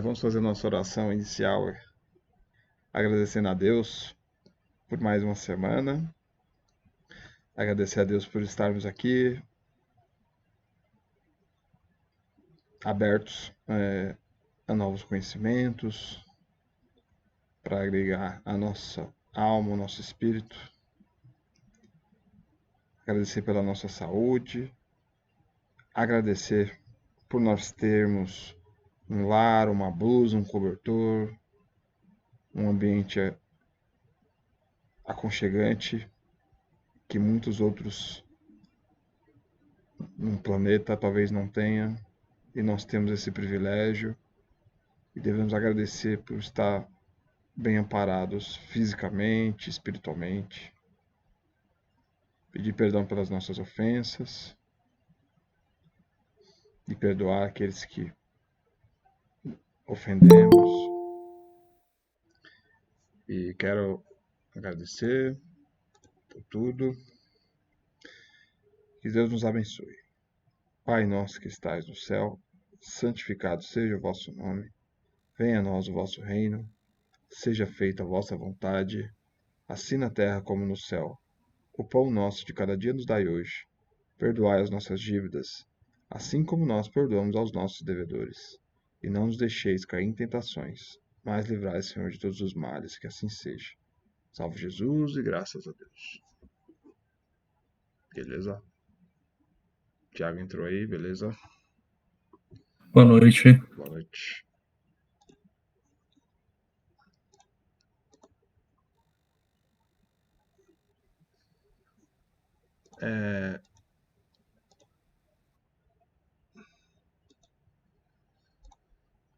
Vamos fazer nossa oração inicial, agradecendo a Deus por mais uma semana, agradecer a Deus por estarmos aqui abertos a novos conhecimentos, para agregar a nossa alma, o nosso espírito, agradecer pela nossa saúde, agradecer por nós termos um lar, uma blusa, um cobertor, um ambiente aconchegante que muitos outros no planeta talvez não tenham, e nós temos esse privilégio e devemos agradecer por estar bem amparados fisicamente, espiritualmente, pedir perdão pelas nossas ofensas e perdoar aqueles que ofendemos. E quero agradecer por tudo. Que Deus nos abençoe. Pai nosso que estais no céu, santificado seja o vosso nome. Venha a nós o vosso reino. Seja feita a vossa vontade, assim na terra como no céu. O pão nosso de cada dia nos dai hoje. Perdoai as nossas dívidas, assim como nós perdoamos aos nossos devedores. E não nos deixeis cair em tentações, mas livrai, Senhor, de todos os males, que assim seja. Salve Jesus e graças a Deus. Beleza? Tiago entrou aí, beleza? Boa noite. Boa noite.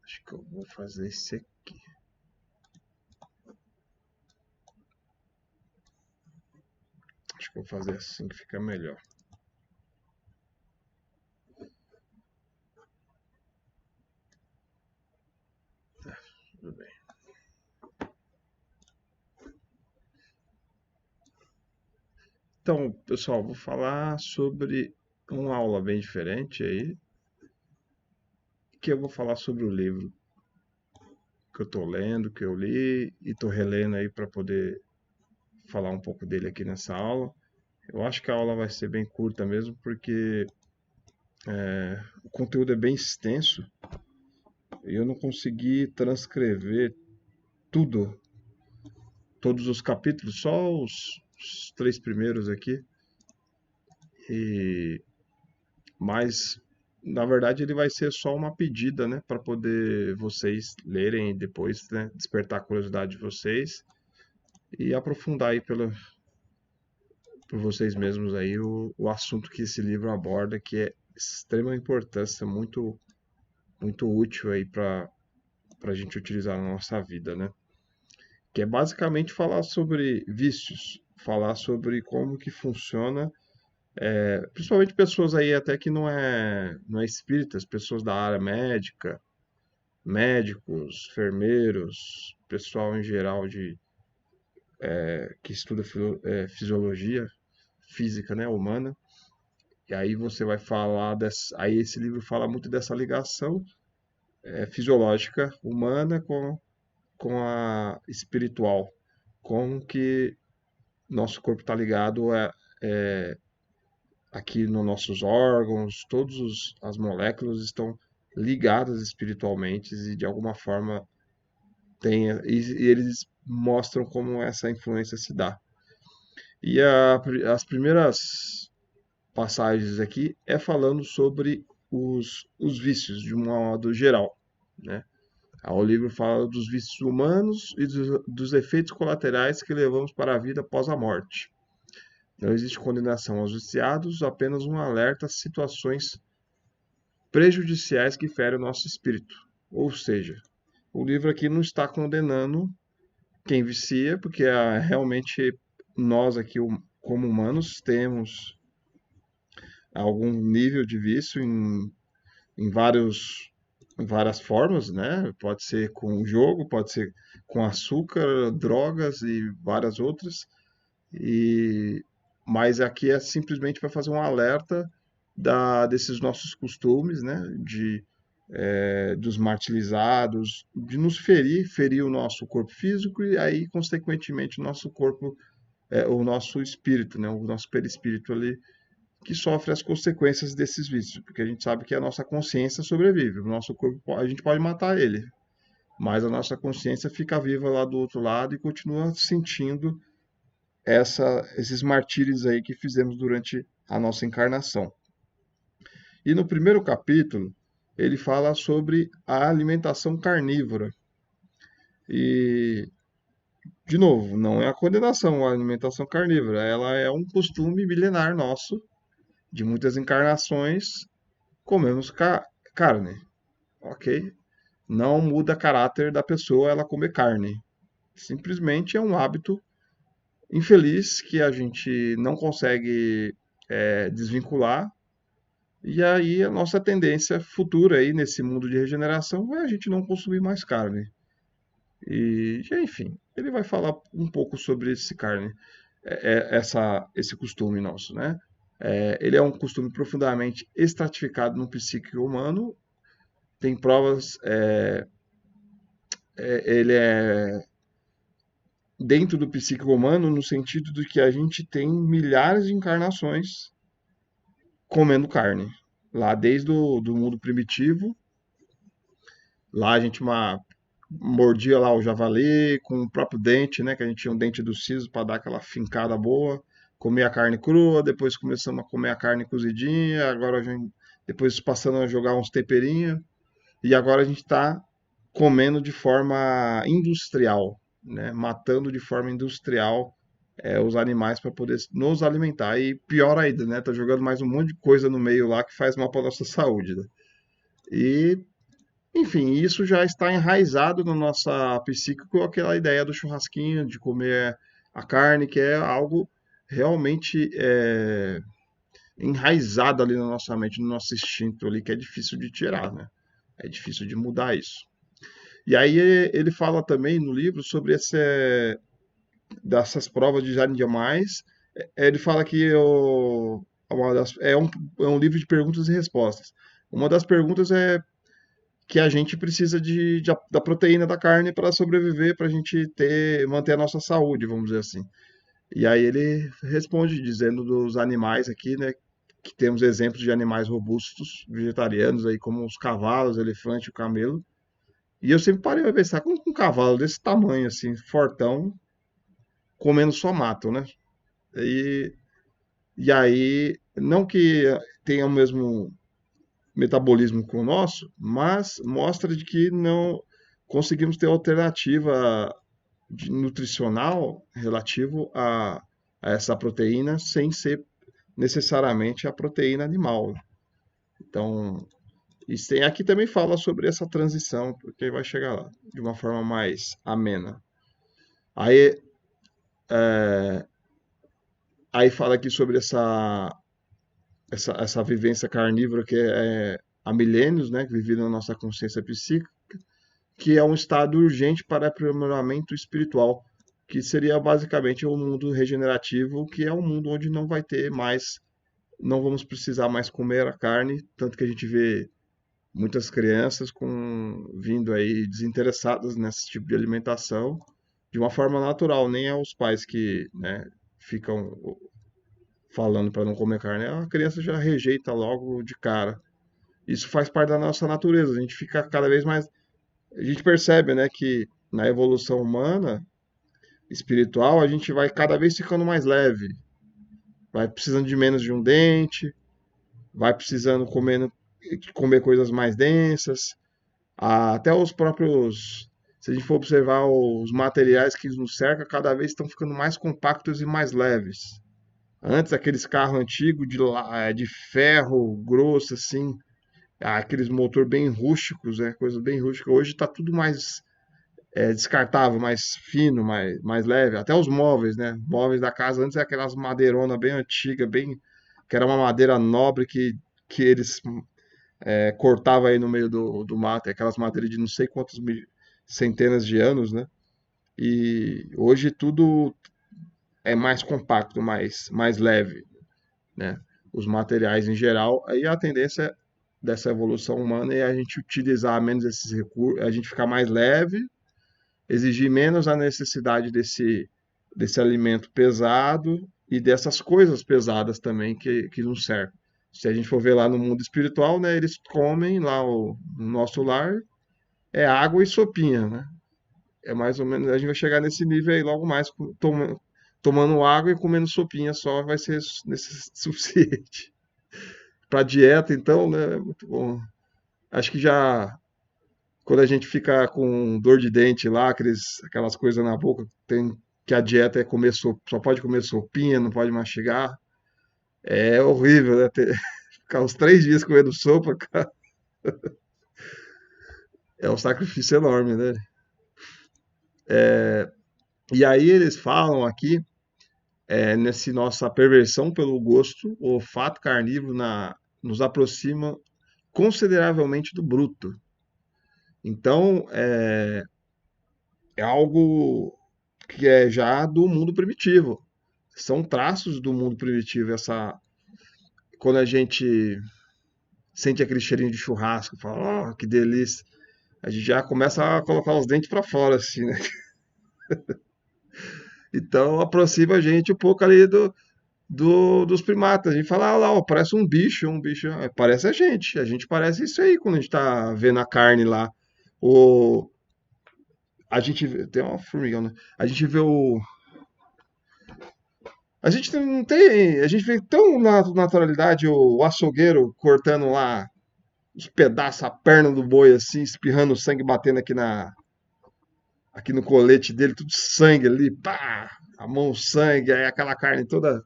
Acho que eu vou fazer esse aqui. Acho que eu vou fazer assim que fica melhor. Tudo bem. Então, pessoal, vou falar sobre uma aula bem diferente aí, que eu vou falar sobre o livro que eu estou lendo, que eu li e estou relendo aí para poder falar um pouco dele aqui nessa aula. Eu acho que a aula vai ser bem curta mesmo, porque o conteúdo é bem extenso e eu não consegui transcrever tudo, todos os capítulos, só os 3 primeiros aqui. Mas na verdade ele vai ser só uma pedida, né, para poder vocês lerem e depois, né, despertar a curiosidade de vocês e aprofundar aí por vocês mesmos aí o assunto que esse livro aborda, que é extrema importância, muito útil aí para a gente utilizar na nossa vida, né? Que é basicamente falar sobre vícios, falar sobre como que funciona, principalmente pessoas aí até que não é espíritas, pessoas da área médica, médicos, enfermeiros, pessoal em geral que estuda fisiologia física, né, humana. E aí você vai falar aí esse livro fala muito dessa ligação fisiológica humana com a espiritual, como que nosso corpo está ligado aqui nos nossos órgãos, todas as moléculas estão ligadas espiritualmente e de alguma forma e eles mostram como essa influência se dá. E as primeiras passagens aqui é falando sobre os vícios de um modo geral, né? O livro fala dos vícios humanos e dos efeitos colaterais que levamos para a vida após a morte. Não existe condenação aos viciados, apenas um alerta às situações prejudiciais que ferem o nosso espírito. Ou seja, o livro aqui não está condenando quem vicia, porque realmente nós aqui, como humanos, temos algum nível de vício em em várias formas, né? Pode ser com jogo, pode ser com açúcar, drogas e várias outras. E mas aqui simplesmente para fazer um alerta desses nossos costumes, né? dos martirizados, de nos ferir o nosso corpo físico e aí, consequentemente, o nosso corpo, o nosso espírito, né, o nosso perispírito ali, que sofre as consequências desses vícios, porque a gente sabe que a nossa consciência sobrevive, o nosso corpo, a gente pode matar ele, mas a nossa consciência fica viva lá do outro lado e continua sentindo esses martírios aí que fizemos durante a nossa encarnação. E no primeiro capítulo, ele fala sobre a alimentação carnívora. E, de novo, não é a condenação à alimentação carnívora, ela é um costume milenar nosso, de muitas encarnações, comemos carne, ok? Não muda caráter da pessoa ela comer carne. Simplesmente é um hábito infeliz que a gente não consegue desvincular. E aí a nossa tendência futura aí nesse mundo de regeneração é a gente não consumir mais carne. E, enfim, ele vai falar um pouco sobre esse carne, esse costume nosso, né? Ele é um costume profundamente estratificado no psíquico humano. Tem provas, ele é dentro do psíquico humano no sentido de que a gente tem milhares de encarnações comendo carne. Lá desde o do mundo primitivo, lá a gente mordia lá o javali com o próprio dente, né? Que a gente tinha um dente do siso para dar aquela fincada boa. Comia a carne crua, depois começamos a comer a carne cozidinha, agora a gente, depois passando a jogar uns temperinhos. E agora a gente está comendo de forma industrial, né? Matando de forma industrial os animais para poder nos alimentar. E pior ainda, né? Tá jogando mais um monte de coisa no meio lá que faz mal para nossa saúde, né? E, enfim, isso já está enraizado na nossa psique com aquela ideia do churrasquinho, de comer a carne, que é algo realmente enraizado ali na nossa mente, no nosso instinto ali, que é difícil de tirar, né? É difícil de mudar isso. E aí ele fala também no livro sobre dessas provas de animais. Ele fala que é um livro de perguntas e respostas. Uma das perguntas é que a gente precisa da proteína da carne para sobreviver, para a gente manter a nossa saúde, vamos dizer assim. E aí ele responde dizendo dos animais aqui, né, que temos exemplos de animais robustos, vegetarianos aí, como os cavalos, elefante, o camelo. E eu sempre parei para pensar, como que um cavalo desse tamanho, assim, fortão, comendo só mato, né? E, e aí, não que tenha o mesmo metabolismo que o nosso, mas mostra de que não conseguimos ter alternativa nutricional relativo a essa proteína sem ser necessariamente a proteína animal. Então, aqui também fala sobre essa transição, porque vai chegar lá de uma forma mais amena. Aí, aí fala aqui sobre essa vivência carnívora que há milênios, né, que vive na nossa consciência psíquica, que é um estado urgente para aprimoramento espiritual, que seria basicamente o mundo regenerativo, que é um mundo onde não vai ter mais, não vamos precisar mais comer a carne, tanto que a gente vê muitas crianças vindo aí desinteressadas nesse tipo de alimentação, de uma forma natural, nem é os pais que, né, ficam falando para não comer carne, a criança já rejeita logo de cara. Isso faz parte da nossa natureza, a gente fica cada vez mais. A gente percebe, né, que na evolução humana, espiritual, a gente vai cada vez ficando mais leve, vai precisando de menos de um dente, vai precisando comer coisas mais densas, até os próprios. Se a gente for observar os materiais que nos cercam, cada vez estão ficando mais compactos e mais leves. Antes, aqueles carros antigos de ferro grosso, assim, aqueles motor bem rústicos, coisas bem rústicas. Hoje está tudo mais descartável, mais fino, mais leve. Até os móveis, né? Móveis da casa antes é aquelas madeironas bem antigas, que era uma madeira nobre que eles cortavam aí no meio do mato, aquelas madeiras de não sei quantas centenas de anos, né? E hoje tudo é mais compacto, mais leve, né? Os materiais em geral, aí a tendência dessa evolução humana é a gente utilizar menos esses recursos, a gente ficar mais leve, exigir menos a necessidade desse alimento pesado e dessas coisas pesadas também que nos cercam. Se a gente for ver lá no mundo espiritual, né, eles comem lá no nosso lar, é água e sopinha, né? É mais ou menos, a gente vai chegar nesse nível aí logo mais, tomando água e comendo sopinha só vai ser suficiente. Para dieta, então, né, é muito bom. Acho que já quando a gente fica com dor de dente lá, aquelas coisas na boca, tem que a dieta é comer só pode comer sopinha, não pode mastigar. É horrível, né? Ficar uns 3 dias comendo sopa, cara, é um sacrifício enorme, né? E aí eles falam aqui, nesse nossa perversão pelo gosto, o olfato carnívoro nos aproxima consideravelmente do bruto. Então, é algo que é já do mundo primitivo. São traços do mundo primitivo. Quando a gente sente aquele cheirinho de churrasco, fala, oh, que delícia. A gente já começa a colocar os dentes para fora, assim, né? Então aproxima a gente um pouco ali dos primatas. A gente fala, ah lá, ó, parece um bicho. Parece a gente parece isso aí quando a gente tá vendo a carne lá. O, a gente tem uma formigão, né? A gente vê o. A gente não tem. A gente vê tão na naturalidade o açougueiro cortando lá os pedaços, a perna do boi assim, espirrando sangue, batendo aqui no colete dele, tudo sangue ali, pá! A mão sangue, aí aquela carne toda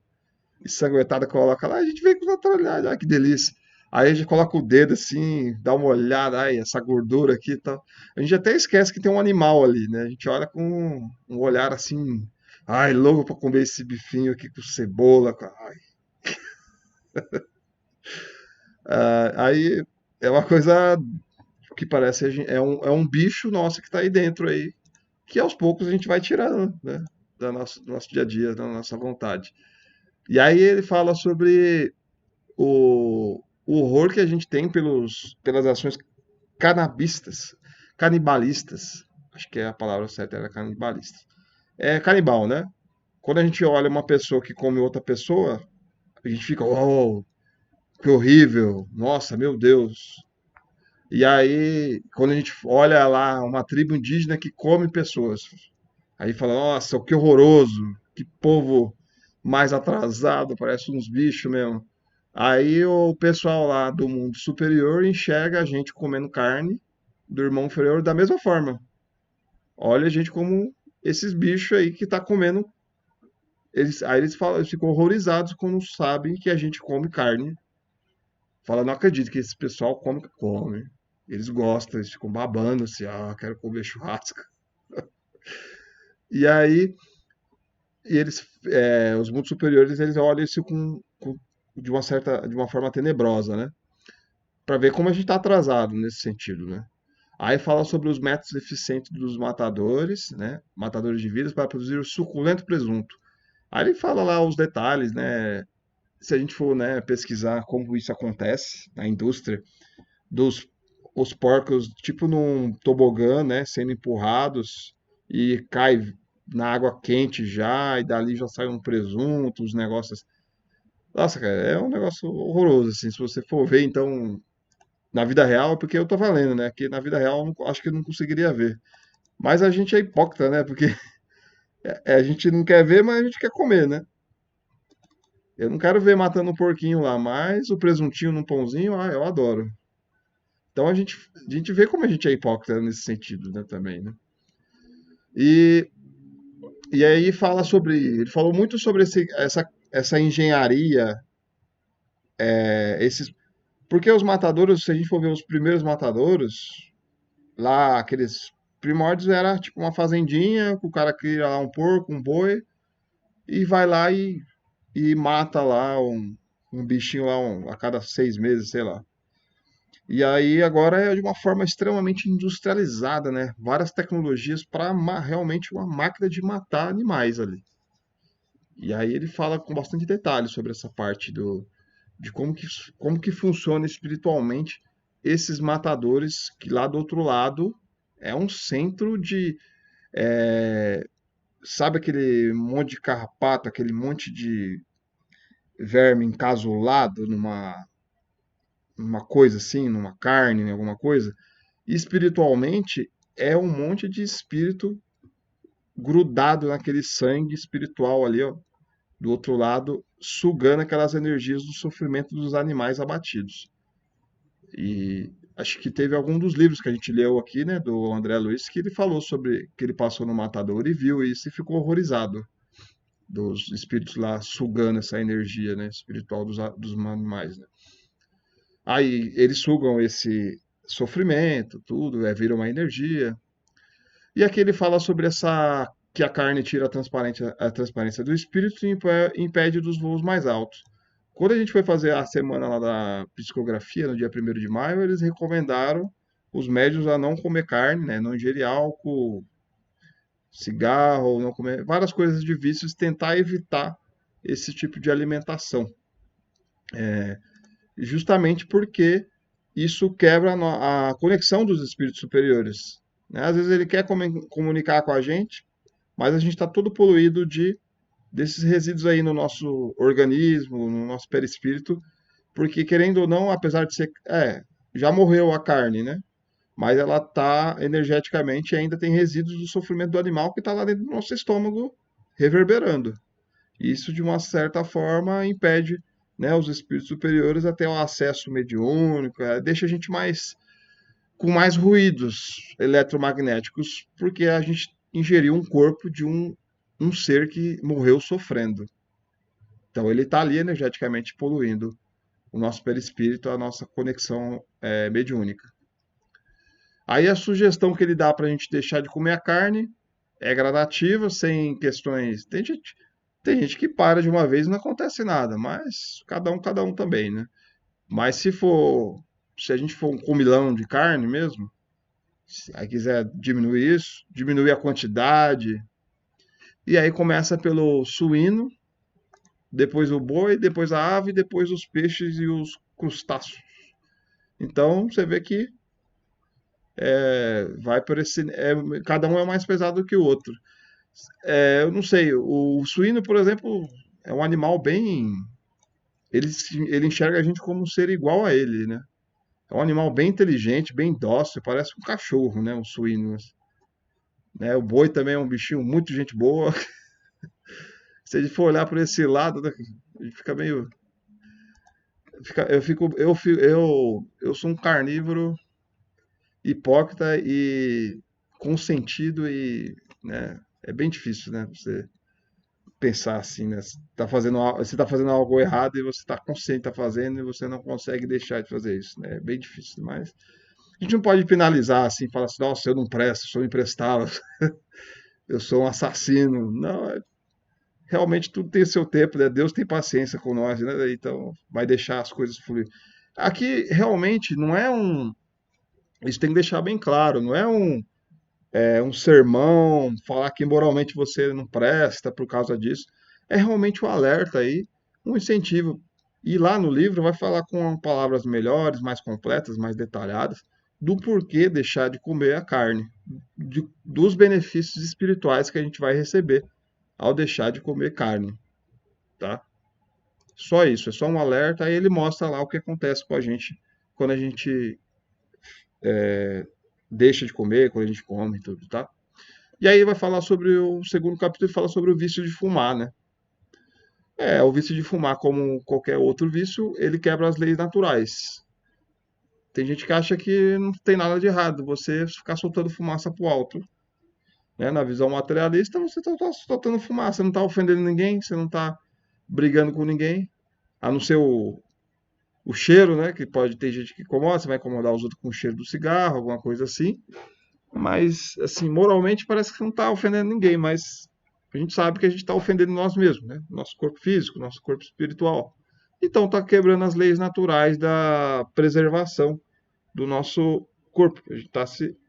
ensanguentada coloca lá, a gente vê com naturalidade, olha que delícia. Aí a gente coloca o dedo assim, dá uma olhada, ai, essa gordura aqui e tal. A gente até esquece que tem um animal ali, né? A gente olha com um olhar assim, ai, louco pra comer esse bifinho aqui com cebola. Ai. Aí é uma coisa que parece, é um bicho nosso que tá aí dentro aí, que aos poucos a gente vai tirando, né? Do nosso dia a dia, da nossa vontade. E aí ele fala sobre o horror que a gente tem pelas ações canibalistas. Canibalistas. Acho que é a palavra certa, era canibalista. É canibal, né? Quando a gente olha uma pessoa que come outra pessoa, a gente fica, oh, que horrível, nossa, meu Deus. E aí, quando a gente olha lá uma tribo indígena que come pessoas, aí fala, nossa, que horroroso, que povo mais atrasado, parece uns bichos mesmo. Aí o pessoal lá do mundo superior enxerga a gente comendo carne do irmão inferior da mesma forma. Olha a gente como esses bichos aí que tá comendo. Aí eles falam, eles ficam horrorizados quando sabem que a gente come carne. Fala, não acredito que esse pessoal come. Eles gostam, eles ficam babando assim, ah, quero comer churrasco. E aí, os mundos superiores, eles olham isso de uma forma tenebrosa, né? Para ver como a gente está atrasado nesse sentido, né? Aí fala sobre os métodos eficientes dos matadores, né? Matadores de vidas para produzir o suculento presunto. Aí ele fala lá os detalhes, né? Se a gente for, né, pesquisar como isso acontece na indústria, dos os porcos tipo num tobogã, né, sendo empurrados e cai na água quente já, e dali já sai um presunto, os negócios. Nossa, cara, é um negócio horroroso, assim. Se você for ver, então, na vida real, porque eu tô valendo, né? Que na vida real eu acho que eu não conseguiria ver. Mas a gente é hipócrita, né? Porque a gente não quer ver, mas a gente quer comer, né? Eu não quero ver matando um porquinho lá, mas o presuntinho num pãozinho, ah, eu adoro. Então a gente vê como a gente é hipócrita nesse sentido, né, também, né? E, e aí ele falou muito sobre essa engenharia, esses, porque os matadouros, se a gente for ver os primeiros matadouros, lá aqueles primórdios era tipo uma fazendinha, que o cara cria lá um porco, um boi, e vai lá e mata lá um bichinho lá a cada 6 meses, sei lá. E aí agora é de uma forma extremamente industrializada, né? Várias tecnologias para realmente uma máquina de matar animais ali. E aí ele fala com bastante detalhe sobre essa parte de como que funciona espiritualmente. esses matadores que lá do outro lado é um centro de, é, sabe aquele monte de carrapato, aquele monte de verme encasulado numa coisa assim, numa carne, em alguma coisa? Espiritualmente, é um monte de espírito grudado naquele sangue espiritual ali, ó, do outro lado, sugando aquelas energias do sofrimento dos animais abatidos. E acho que teve algum dos livros que a gente leu aqui, né, do André Luiz, que ele falou sobre que ele passou no matador e viu isso e ficou horrorizado dos espíritos lá sugando essa energia, né, espiritual dos animais, né. Aí eles sugam esse sofrimento, tudo, vira uma energia. E aqui ele fala sobre essa que a carne tira a transparência do espírito e impede dos voos mais altos. Quando a gente foi fazer a semana lá da psicografia, no dia 1º de maio, eles recomendaram os médios a não comer carne, né, não ingerir álcool, cigarro, não comer várias coisas de vícios, tentar evitar esse tipo de alimentação. Justamente porque isso quebra a conexão dos espíritos superiores, né? Às vezes ele quer comunicar com a gente, mas a gente está todo poluído desses resíduos aí no nosso organismo, no nosso perispírito, porque querendo ou não, apesar de ser, já morreu a carne, né? Mas ela está energeticamente ainda tem resíduos do sofrimento do animal que está lá dentro do nosso estômago reverberando. Isso de uma certa forma impede, né, os espíritos superiores até o acesso mediúnico, deixa a gente mais com mais ruídos eletromagnéticos, porque a gente ingeriu um corpo de um ser que morreu sofrendo. Então ele está ali energeticamente poluindo o nosso perispírito, a nossa conexão mediúnica. Aí a sugestão que ele dá para a gente deixar de comer a carne é gradativa, sem questões. Tem gente que para de uma vez e não acontece nada, mas cada um também, né? Mas se a gente for um comilão de carne mesmo, se aí quiser diminuir isso, diminuir a quantidade, e aí começa pelo suíno, depois o boi, depois a ave, depois os peixes e os crustáceos. Então você vê que vai por esse, cada um é mais pesado que o outro. Eu não sei, o suíno, por exemplo, é um animal bem. Ele enxerga a gente como um ser igual a ele, né? É um animal bem inteligente, bem dócil, parece um cachorro, né? Um suíno, né? O boi também é um bichinho muito gente boa. Se a gente for olhar por esse lado, né, a gente fica meio. Eu sou um carnívoro hipócrita e consentido e, né? É bem difícil, né? Você pensar assim, né? Você tá fazendo algo errado e você está consciente que tá fazendo e você não consegue deixar de fazer isso, né? É bem difícil, mas a gente não pode penalizar assim, falar assim, nossa, eu não presto, sou imprestável, eu sou um assassino. Não, realmente tudo tem seu tempo, né? Deus tem paciência com nós, né? Então vai deixar as coisas fluir. Aqui realmente não é um, isso tem que deixar bem claro, não é um sermão, falar que moralmente você não presta por causa disso. É realmente um alerta aí, um incentivo. E lá no livro vai falar com palavras melhores, mais completas, mais detalhadas, do porquê deixar de comer a carne, dos benefícios espirituais que a gente vai receber ao deixar de comer carne, tá? Só isso, é só um alerta, aí ele mostra lá o que acontece com a gente quando a gente deixa de comer, quando a gente come e tudo, tá? E aí vai falar sobre o segundo capítulo, fala sobre o vício de fumar, né? O vício de fumar, como qualquer outro vício, ele quebra as leis naturais. Tem gente que acha que não tem nada de errado você ficar soltando fumaça pro alto, né? Na visão materialista, você está soltando fumaça, você não está ofendendo ninguém, você não está brigando com ninguém, a não ser o cheiro, né? Que pode ter gente que incomoda, você vai incomodar os outros com o cheiro do cigarro, alguma coisa assim. Mas, assim, moralmente parece que não está ofendendo ninguém, mas a gente sabe que a gente está ofendendo nós mesmos, né? Nosso corpo físico, nosso corpo espiritual. Então está quebrando as leis naturais da preservação do nosso corpo. A gente está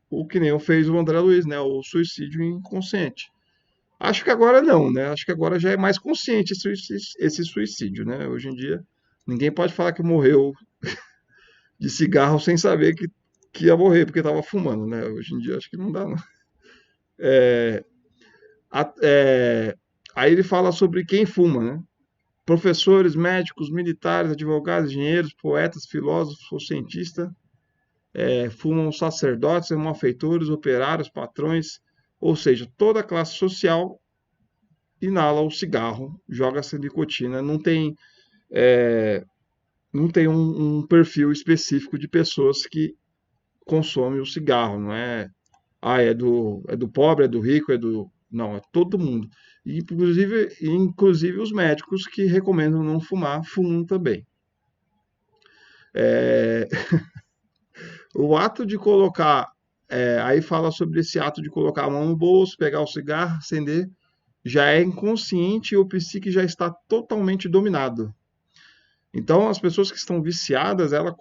o que nem fez o André Luiz, né? O suicídio inconsciente. Acho que agora não, né? Acho que agora já é mais consciente esse suicídio, né? Hoje em dia, ninguém pode falar que morreu de cigarro sem saber que ia morrer porque estava fumando, né? Hoje em dia acho que não dá, não. É, a- é, aí ele fala sobre quem fuma, né? Professores, médicos, militares, advogados, engenheiros, poetas, filósofos ou cientistas, fumam sacerdotes, malfeitores, operários, patrões, ou seja, toda a classe social inala o cigarro, joga-se nicotina, não tem um perfil específico de pessoas que consomem o cigarro, não é, é do pobre, é do rico, é do, não, é todo mundo. E, inclusive os médicos que recomendam não fumar, fumam também. É, o ato de colocar, aí fala sobre esse ato de colocar a mão no bolso, pegar o cigarro, acender, já é inconsciente e o psique já está totalmente dominado. Então, as pessoas que estão viciadas, ela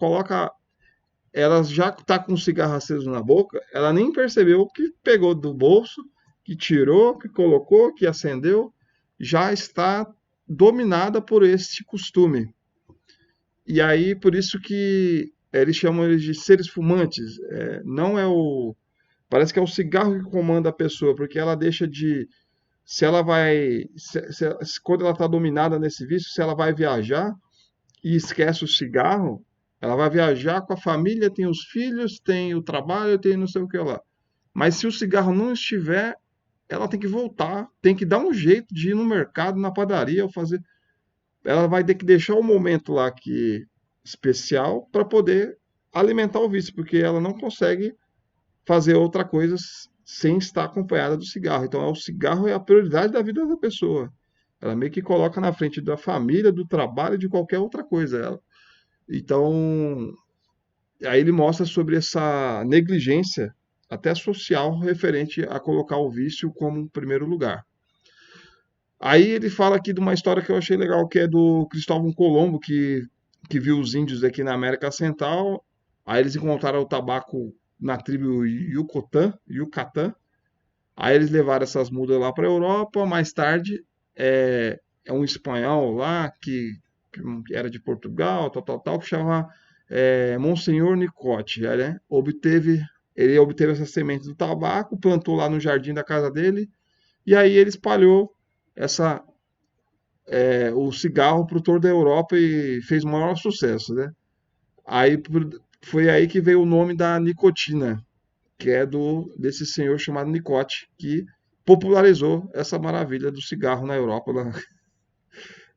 já está com o cigarro aceso na boca, ela nem percebeu que pegou do bolso, que tirou, que colocou, que acendeu, já está dominada por este costume. E aí, por isso que eles chamam eles de seres fumantes. Não é o. Parece que é o cigarro que comanda a pessoa, porque ela deixa de. Se ela vai. Quando ela está dominada nesse vício, se ela vai viajar, e esquece o cigarro, ela vai viajar com a família, tem os filhos, tem o trabalho, tem não sei o que lá. Mas se o cigarro não estiver, ela tem que voltar, tem que dar um jeito de ir no mercado, na padaria, ou fazer. Ela vai ter que deixar o momento lá que especial para poder alimentar o vício, porque ela não consegue fazer outra coisa sem estar acompanhada do cigarro. Então, o cigarro é a prioridade da vida da pessoa. Ela meio que coloca na frente da família, do trabalho, de qualquer outra coisa. Então, aí ele mostra sobre essa negligência, até social, referente a colocar o vício como primeiro lugar. Aí ele fala aqui de uma história que eu achei legal, que é do Cristóvão Colombo, que viu os índios aqui na América Central. Aí eles encontraram o tabaco na tribo Yucatán. Aí eles levaram essas mudas lá para a Europa. Mais tarde, é um espanhol lá que era de Portugal, tal, que chama Monsenhor Nicote. Ele obteve essa semente do tabaco, plantou lá no jardim da casa dele, e aí ele espalhou essa, o cigarro para toda a Europa e fez o maior sucesso, né? Aí foi aí que veio o nome da nicotina, que é desse senhor chamado Nicote, que popularizou essa maravilha do cigarro na Europa,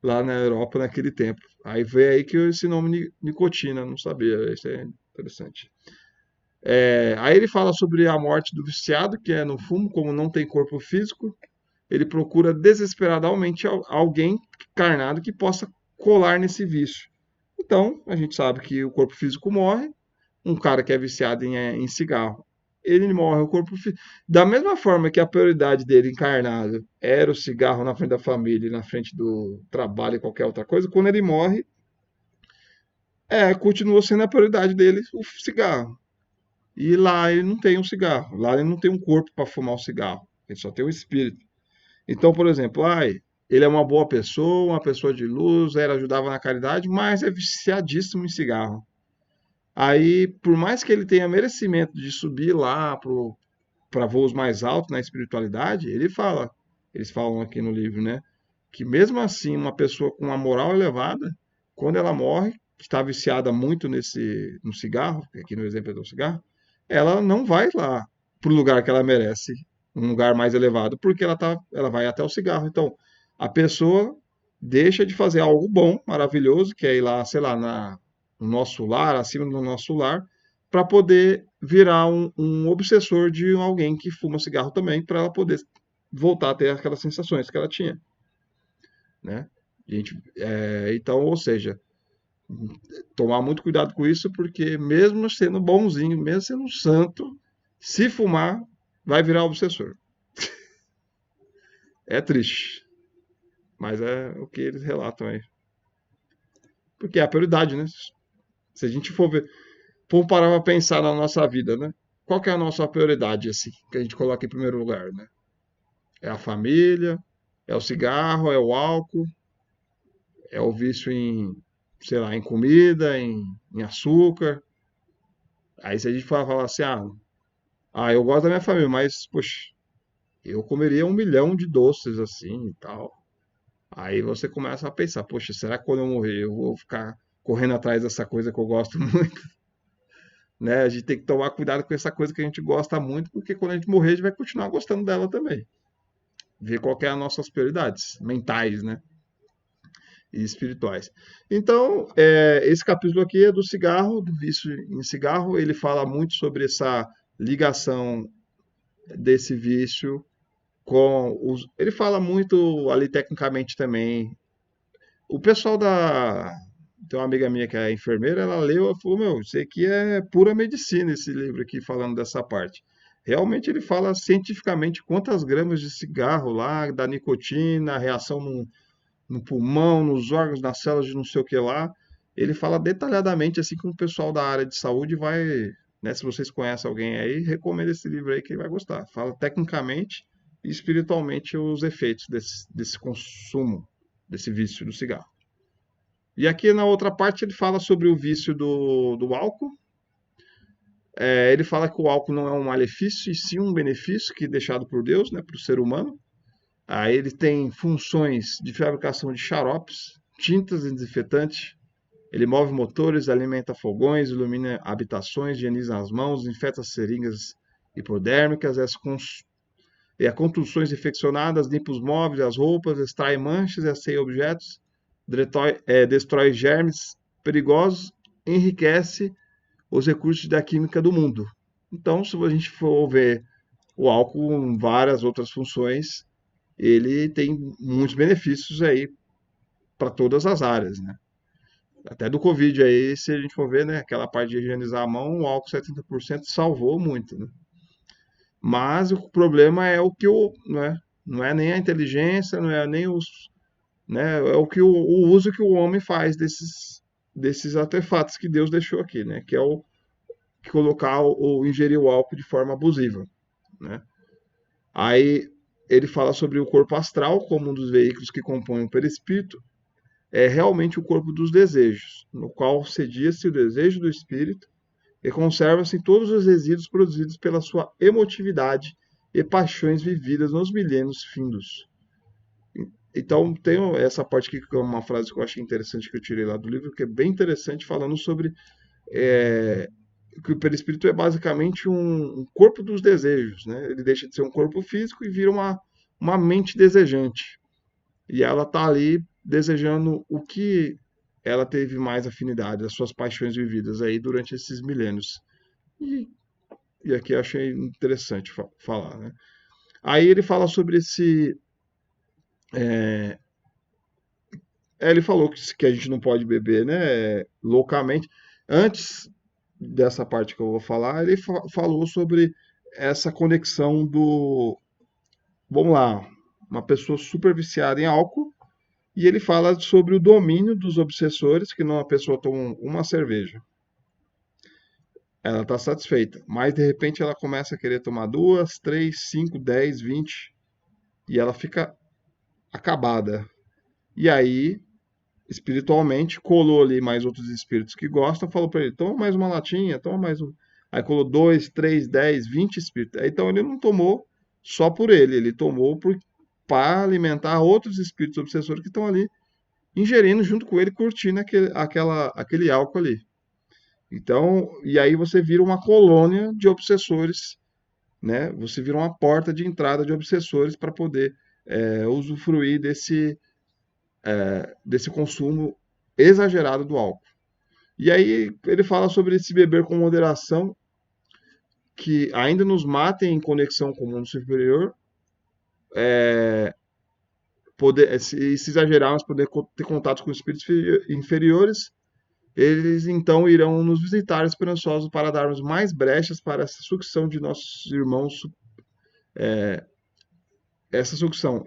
lá na Europa naquele tempo. Aí veio aí que esse nome nicotina, não sabia, isso é interessante. Aí ele fala sobre a morte do viciado, que é no fumo, como não tem corpo físico, ele procura desesperadamente alguém encarnado que possa colar nesse vício. Então, a gente sabe que o corpo físico morre, um cara que é viciado em cigarro, ele morre, o corpo físico. Da mesma forma que a prioridade dele encarnado era o cigarro na frente da família, na frente do trabalho e qualquer outra coisa, quando ele morre, continua sendo a prioridade dele o cigarro. E lá ele não tem um cigarro, lá ele não tem um corpo para fumar um cigarro, ele só tem o espírito. Então, por exemplo, ele é uma boa pessoa, uma pessoa de luz, ele ajudava na caridade, mas é viciadíssimo em cigarro. Aí, por mais que ele tenha merecimento de subir lá para voos mais altos na espiritualidade, eles falam aqui no livro, né, que mesmo assim, uma pessoa com uma moral elevada, quando ela morre, que está viciada muito no cigarro, aqui no exemplo do cigarro, ela não vai lá para o lugar que ela merece, um lugar mais elevado, porque ela vai até o cigarro. Então, a pessoa deixa de fazer algo bom, maravilhoso, que é ir lá, sei lá, no nosso lar, acima do nosso lar, para poder virar um obsessor de alguém que fuma cigarro também, para ela poder voltar a ter aquelas sensações que ela tinha, né? Então, ou seja, tomar muito cuidado com isso, porque mesmo sendo bonzinho, mesmo sendo um santo, se fumar, vai virar obsessor. É triste, mas é o que eles relatam aí. Porque é a prioridade, né? Se a gente for parar para pensar na nossa vida, né? Qual que é a nossa prioridade, assim, que a gente coloca em primeiro lugar, né? É a família, é o cigarro, é o álcool, é o vício em, sei lá, em comida, em açúcar. Aí se a gente falar assim, eu gosto da minha família, mas, poxa, eu comeria 1 milhão de doces assim e tal. Aí você começa a pensar, poxa, será que quando eu morrer eu vou ficar correndo atrás dessa coisa que eu gosto muito, né? A gente tem que tomar cuidado com essa coisa que a gente gosta muito, porque quando a gente morrer a gente vai continuar gostando dela também. Ver qual que é as nossas prioridades mentais, né? E espirituais. Então, esse capítulo aqui é do cigarro, do vício em cigarro. Ele fala muito sobre essa ligação desse vício com os. Ele fala muito ali tecnicamente também. O pessoal da. Tem uma amiga minha que é enfermeira, ela leu e falou: Meu, isso aqui é pura medicina, esse livro aqui, falando dessa parte. Realmente ele fala cientificamente quantas gramas de cigarro lá, da nicotina, a reação no pulmão, nos órgãos, nas células de não sei o que lá. Ele fala detalhadamente, assim como o pessoal da área de saúde vai, né, se vocês conhecem alguém aí, recomendo esse livro aí que ele vai gostar. Fala tecnicamente e espiritualmente os efeitos desse consumo, desse vício do cigarro. E aqui na outra parte ele fala sobre o vício do álcool. Ele fala que o álcool não é um malefício, e sim um benefício que é deixado por Deus, né, para o ser humano. Aí ele tem funções de fabricação de xaropes, tintas e desinfetantes. Ele move motores, alimenta fogões, ilumina habitações, higieniza as mãos, infeta seringas hipodérmicas, contusões infeccionadas, limpa os móveis, as roupas, extrai manchas e asseia objetos, destrói germes perigosos, enriquece os recursos da química do mundo. Então, se a gente for ver o álcool em várias outras funções, ele tem muitos benefícios aí para todas as áreas, né? Até do Covid aí, se a gente for ver, né, aquela parte de higienizar a mão, o álcool 70% salvou muito, né? Mas o problema é o que né, não é nem a inteligência, não é nem os, né, é o uso que o homem faz desses artefatos que Deus deixou aqui, né, que é o que colocar ou ingerir o álcool de forma abusiva, né? Aí ele fala sobre o corpo astral como um dos veículos que compõem o perispírito, é realmente o corpo dos desejos, no qual cedia-se o desejo do espírito e conserva-se todos os resíduos produzidos pela sua emotividade e paixões vividas nos milênios findos. Então, tem essa parte aqui que é uma frase que eu achei interessante que eu tirei lá do livro, que é bem interessante, falando sobre é, que o perispírito é basicamente um corpo dos desejos, né? Ele deixa de ser um corpo físico e vira uma mente desejante. E ela está ali desejando o que ela teve mais afinidade, as suas paixões vividas aí durante esses milênios. E, e aqui eu achei interessante falar, né? Aí ele fala sobre esse. Ele falou que a gente não pode beber, né, loucamente. Antes dessa parte que eu vou falar, ele falou sobre essa conexão do. Vamos lá, uma pessoa super viciada em álcool. E ele fala sobre o domínio dos obsessores, que não a pessoa toma uma cerveja. Ela está satisfeita, mas de repente ela começa a querer tomar 2, 3, 5, 10, 20 e ela fica acabada. E aí, espiritualmente, colou ali mais outros espíritos que gostam, falou para ele: toma mais uma latinha, toma mais um. Aí colou 2, 3, 10, 20 espíritos. Então ele não tomou só por ele tomou para alimentar outros espíritos obsessores que estão ali ingerindo junto com ele, curtindo aquele álcool ali. Então, e aí você vira uma colônia de obsessores, né? Você vira uma porta de entrada de obsessores para poder usufruir desse consumo exagerado do álcool. E aí ele fala sobre esse beber com moderação, que ainda nos mata em conexão com o mundo superior, se exagerarmos, poder ter contato com espíritos inferiores, eles então irão nos visitar esperançosos para darmos mais brechas para essa sucção de nossos irmãos, essa sucção.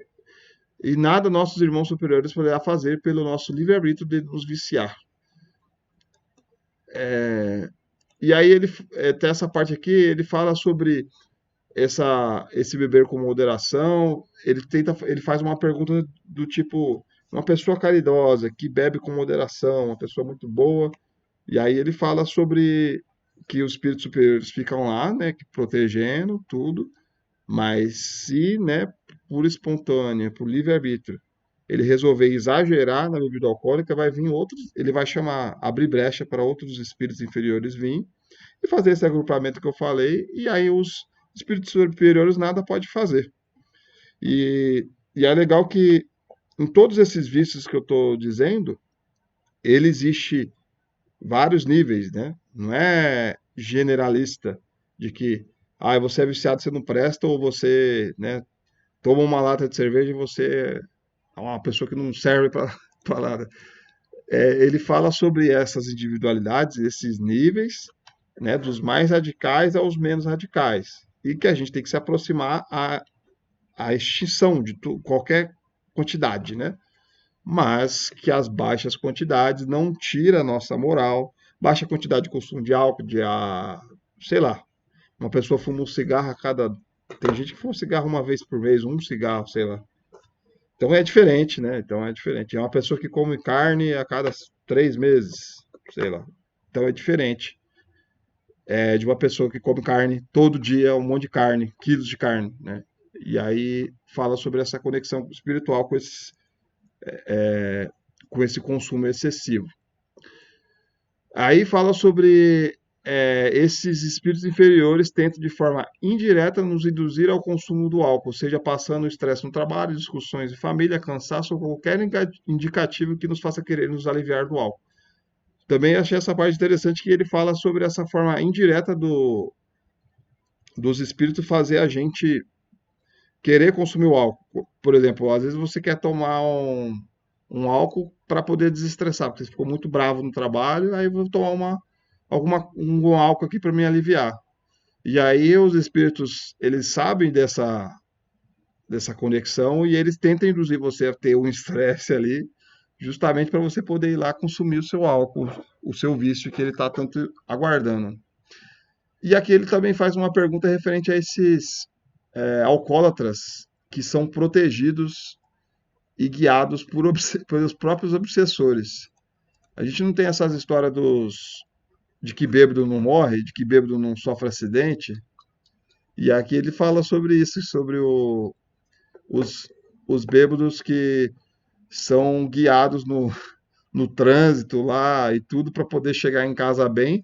E nada nossos irmãos superiores poderá fazer pelo nosso livre-arbítrio de nos viciar. E aí ele tem essa parte aqui, ele fala sobre esse beber com moderação. Ele faz uma pergunta do tipo, uma pessoa caridosa que bebe com moderação, uma pessoa muito boa. E aí ele fala sobre que os espíritos superiores ficam lá, né, que protegendo tudo, mas se, né, por espontânea, por livre-arbítrio, ele resolver exagerar na bebida alcoólica, vai vir outros, ele vai chamar, abrir brecha para outros espíritos inferiores vir e fazer esse agrupamento que eu falei, e aí os espíritos superiores nada pode fazer. E é legal que em todos esses vícios que eu estou dizendo, ele existe vários níveis, né? Não é generalista de que você é viciado, você não presta, ou você, né, toma uma lata de cerveja e você é uma pessoa que não serve para nada. Ele fala sobre essas individualidades, esses níveis, né, dos mais radicais aos menos radicais, e que a gente tem que se aproximar à extinção de qualquer quantidade, né? Mas que as baixas quantidades não tira a nossa moral. Baixa quantidade de consumo de álcool, sei lá, uma pessoa fuma um cigarro a cada. Tem gente que fuma um cigarro uma vez por mês, um cigarro, sei lá. Então é diferente, né? Então é diferente. É uma pessoa que come carne a cada 3 meses, sei lá. Então é diferente. É de uma pessoa que come carne todo dia, um monte de carne, quilos de carne, né? E aí fala sobre essa conexão espiritual com esse consumo excessivo. Aí fala sobre esses espíritos inferiores tentam de forma indireta nos induzir ao consumo do álcool, seja passando estresse no trabalho, discussões em família, cansaço ou qualquer indicativo que nos faça querer nos aliviar do álcool. Também achei essa parte interessante que ele fala sobre essa forma indireta dos espíritos fazer a gente querer consumir o álcool. Por exemplo, às vezes você quer tomar um álcool para poder desestressar, porque você ficou muito bravo no trabalho, aí eu vou tomar um álcool aqui para me aliviar. E aí os espíritos, eles sabem dessa conexão e eles tentam induzir você a ter um estresse ali, justamente para você poder ir lá consumir o seu álcool, o seu vício que ele está tanto aguardando. E aqui ele também faz uma pergunta referente a esses alcoólatras que são protegidos e guiados pelos próprios obsessores. A gente não tem essas histórias de que bêbado não morre, de que bêbado não sofre acidente. E aqui ele fala sobre isso, sobre os, os bêbados que são guiados no trânsito lá e tudo para poder chegar em casa bem,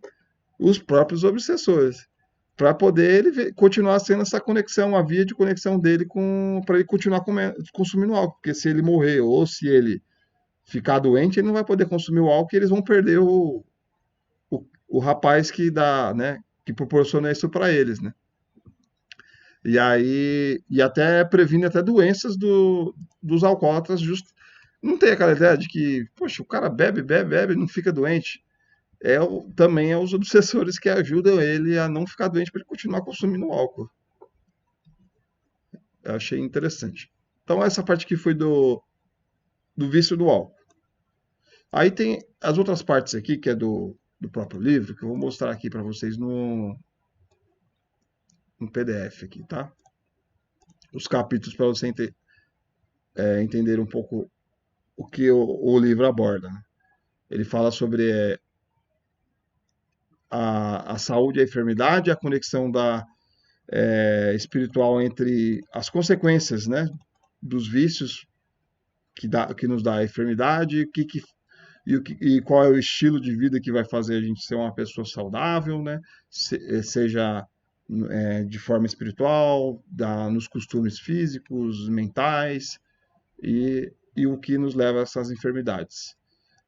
os próprios obsessores. Para poder ele continuar sendo essa conexão, a via de conexão dele para ele continuar consumindo álcool. Porque se ele morrer ou se ele ficar doente, ele não vai poder consumir o álcool e eles vão perder o rapaz que dá, né, que proporciona isso para eles, né? E aí, e até previne até doenças dos alcoólatras, não tem aquela ideia de que, poxa, o cara bebe, bebe, bebe, não fica doente. Também é os obsessores que ajudam ele a não ficar doente para ele continuar consumindo álcool. Eu achei interessante. Então essa parte aqui foi do vício do álcool. Aí tem as outras partes aqui, que é do próprio livro, que eu vou mostrar aqui para vocês no PDF aqui, tá? Os capítulos para você entender um pouco o que o livro aborda, né? Ele fala sobre a saúde e a enfermidade, a conexão espiritual entre as consequências, né, dos vícios que nos dá a enfermidade, e qual é o estilo de vida que vai fazer a gente ser uma pessoa saudável, né, seja de forma espiritual, nos costumes físicos, mentais, e o que nos leva a essas enfermidades.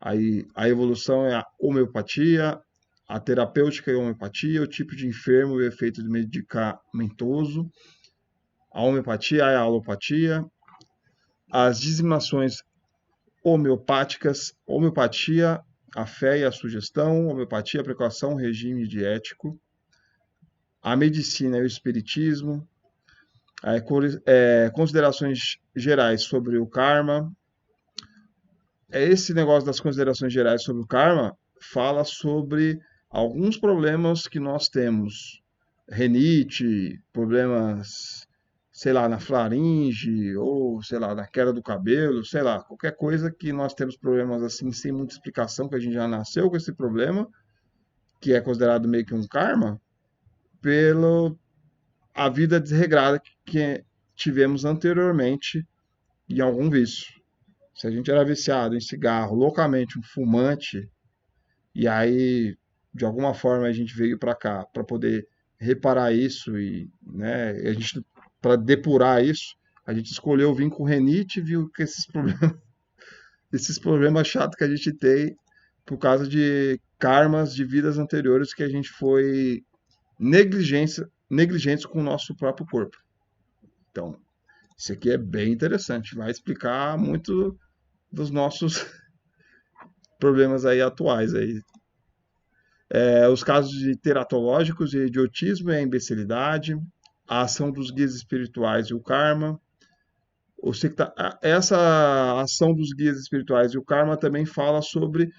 Aí a evolução é a homeopatia, a terapêutica e a homeopatia, o tipo de enfermo e o efeito medicamentoso, a homeopatia e a alopatia, as dizimações homeopáticas, homeopatia, a fé e a sugestão, homeopatia, a precaução, regime diético, a medicina e o espiritismo, considerações gerais sobre o karma. Esse negócio das considerações gerais sobre o karma fala sobre alguns problemas que nós temos. Renite, problemas, sei lá, na faringe, ou sei lá, na queda do cabelo, sei lá, qualquer coisa que nós temos problemas assim sem muita explicação, que a gente já nasceu com esse problema, que é considerado meio que um karma, pela a vida desregrada que tivemos anteriormente em algum vício. Se a gente era viciado em cigarro, loucamente um fumante, e aí de alguma forma a gente veio para cá para poder reparar isso e, né, a gente para depurar isso, a gente escolheu vir com renite e viu que esses problemas chatos que a gente tem por causa de karmas de vidas anteriores que a gente foi negligentes com o nosso próprio corpo. Então, isso aqui é bem interessante, vai explicar muito dos nossos problemas aí atuais aí. Os casos de teratológicos e idiotismo e a imbecilidade, a ação dos guias espirituais e o karma. Essa ação dos guias espirituais e o karma também fala sobre.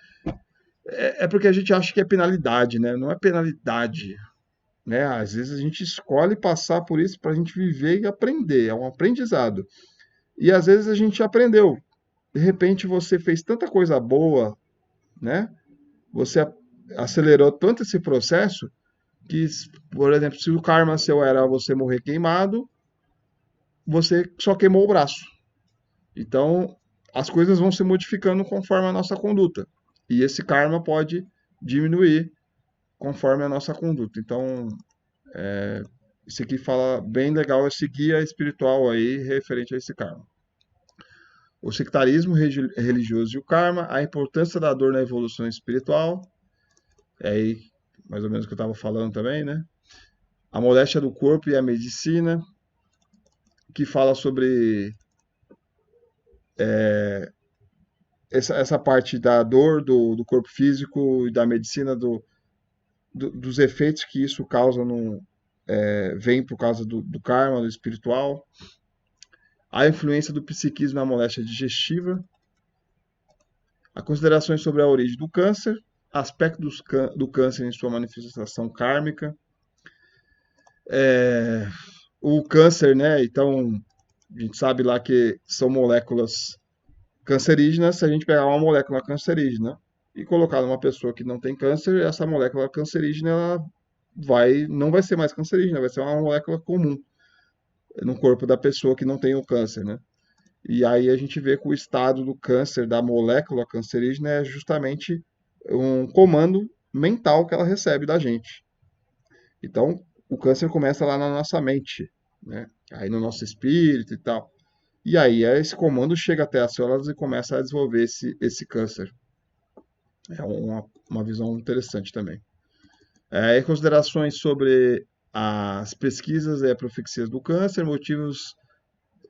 É porque a gente acha que é penalidade, né? Não é penalidade, né? Às vezes a gente escolhe passar por isso para a gente viver e aprender, é um aprendizado. E às vezes a gente aprendeu. De repente você fez tanta coisa boa, né? Você acelerou tanto esse processo que, por exemplo, se o karma seu era você morrer queimado, você só queimou o braço. Então, as coisas vão se modificando conforme a nossa conduta. E esse karma pode diminuir conforme a nossa conduta. Então, isso aqui fala bem legal esse guia espiritual aí referente a esse karma. O sectarismo religioso e o karma, a importância da dor na evolução espiritual, é aí mais ou menos o que eu estava falando também, né? A moléstia do corpo e a medicina, que fala sobre essa parte da dor do corpo físico e da medicina, dos efeitos que isso causa vem por causa do karma, do espiritual. A influência do psiquismo na moléstia digestiva. A considerações sobre a origem do câncer. Aspectos do câncer em sua manifestação kármica. O câncer, né? Então, a gente sabe lá que são moléculas cancerígenas. Se a gente pegar uma molécula cancerígena e colocar numa pessoa que não tem câncer, essa molécula cancerígena ela não vai ser mais cancerígena, vai ser uma molécula comum no corpo da pessoa que não tem o câncer, né? E aí a gente vê que o estado do câncer, da molécula cancerígena, é justamente um comando mental que ela recebe da gente. Então, o câncer começa lá na nossa mente, né? Aí no nosso espírito e tal. E aí esse comando chega até as células e começa a desenvolver esse câncer. É uma visão interessante também. E considerações sobre as pesquisas e profixias do câncer, motivos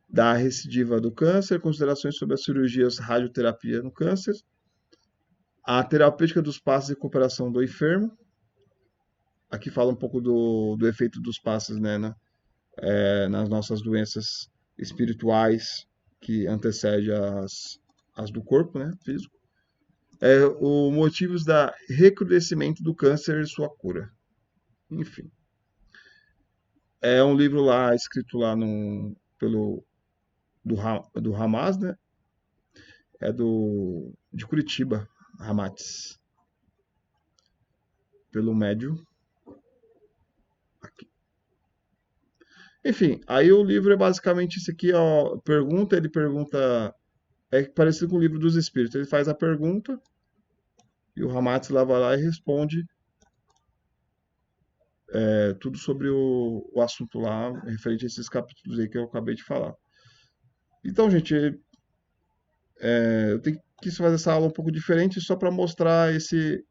da recidiva do câncer, considerações sobre as cirurgias radioterapia no câncer, a terapêutica dos passos e recuperação do enfermo. Aqui fala um pouco do efeito dos passos, né, nas nossas doenças espirituais que antecede as do corpo, né, físico. Os motivos da recrudescimento do câncer e sua cura. Enfim. É um livro lá escrito lá do Hamas, né? É de Curitiba, Ramats. Pelo médium. Aqui. Enfim, aí o livro é basicamente isso aqui, ó. Ele pergunta. É parecido com o livro dos espíritos. Ele faz a pergunta e o Ramats lá vai lá e responde tudo sobre o assunto lá, referente a esses capítulos aí que eu acabei de falar. Então, gente, eu quis fazer essa aula um pouco diferente só para mostrar esse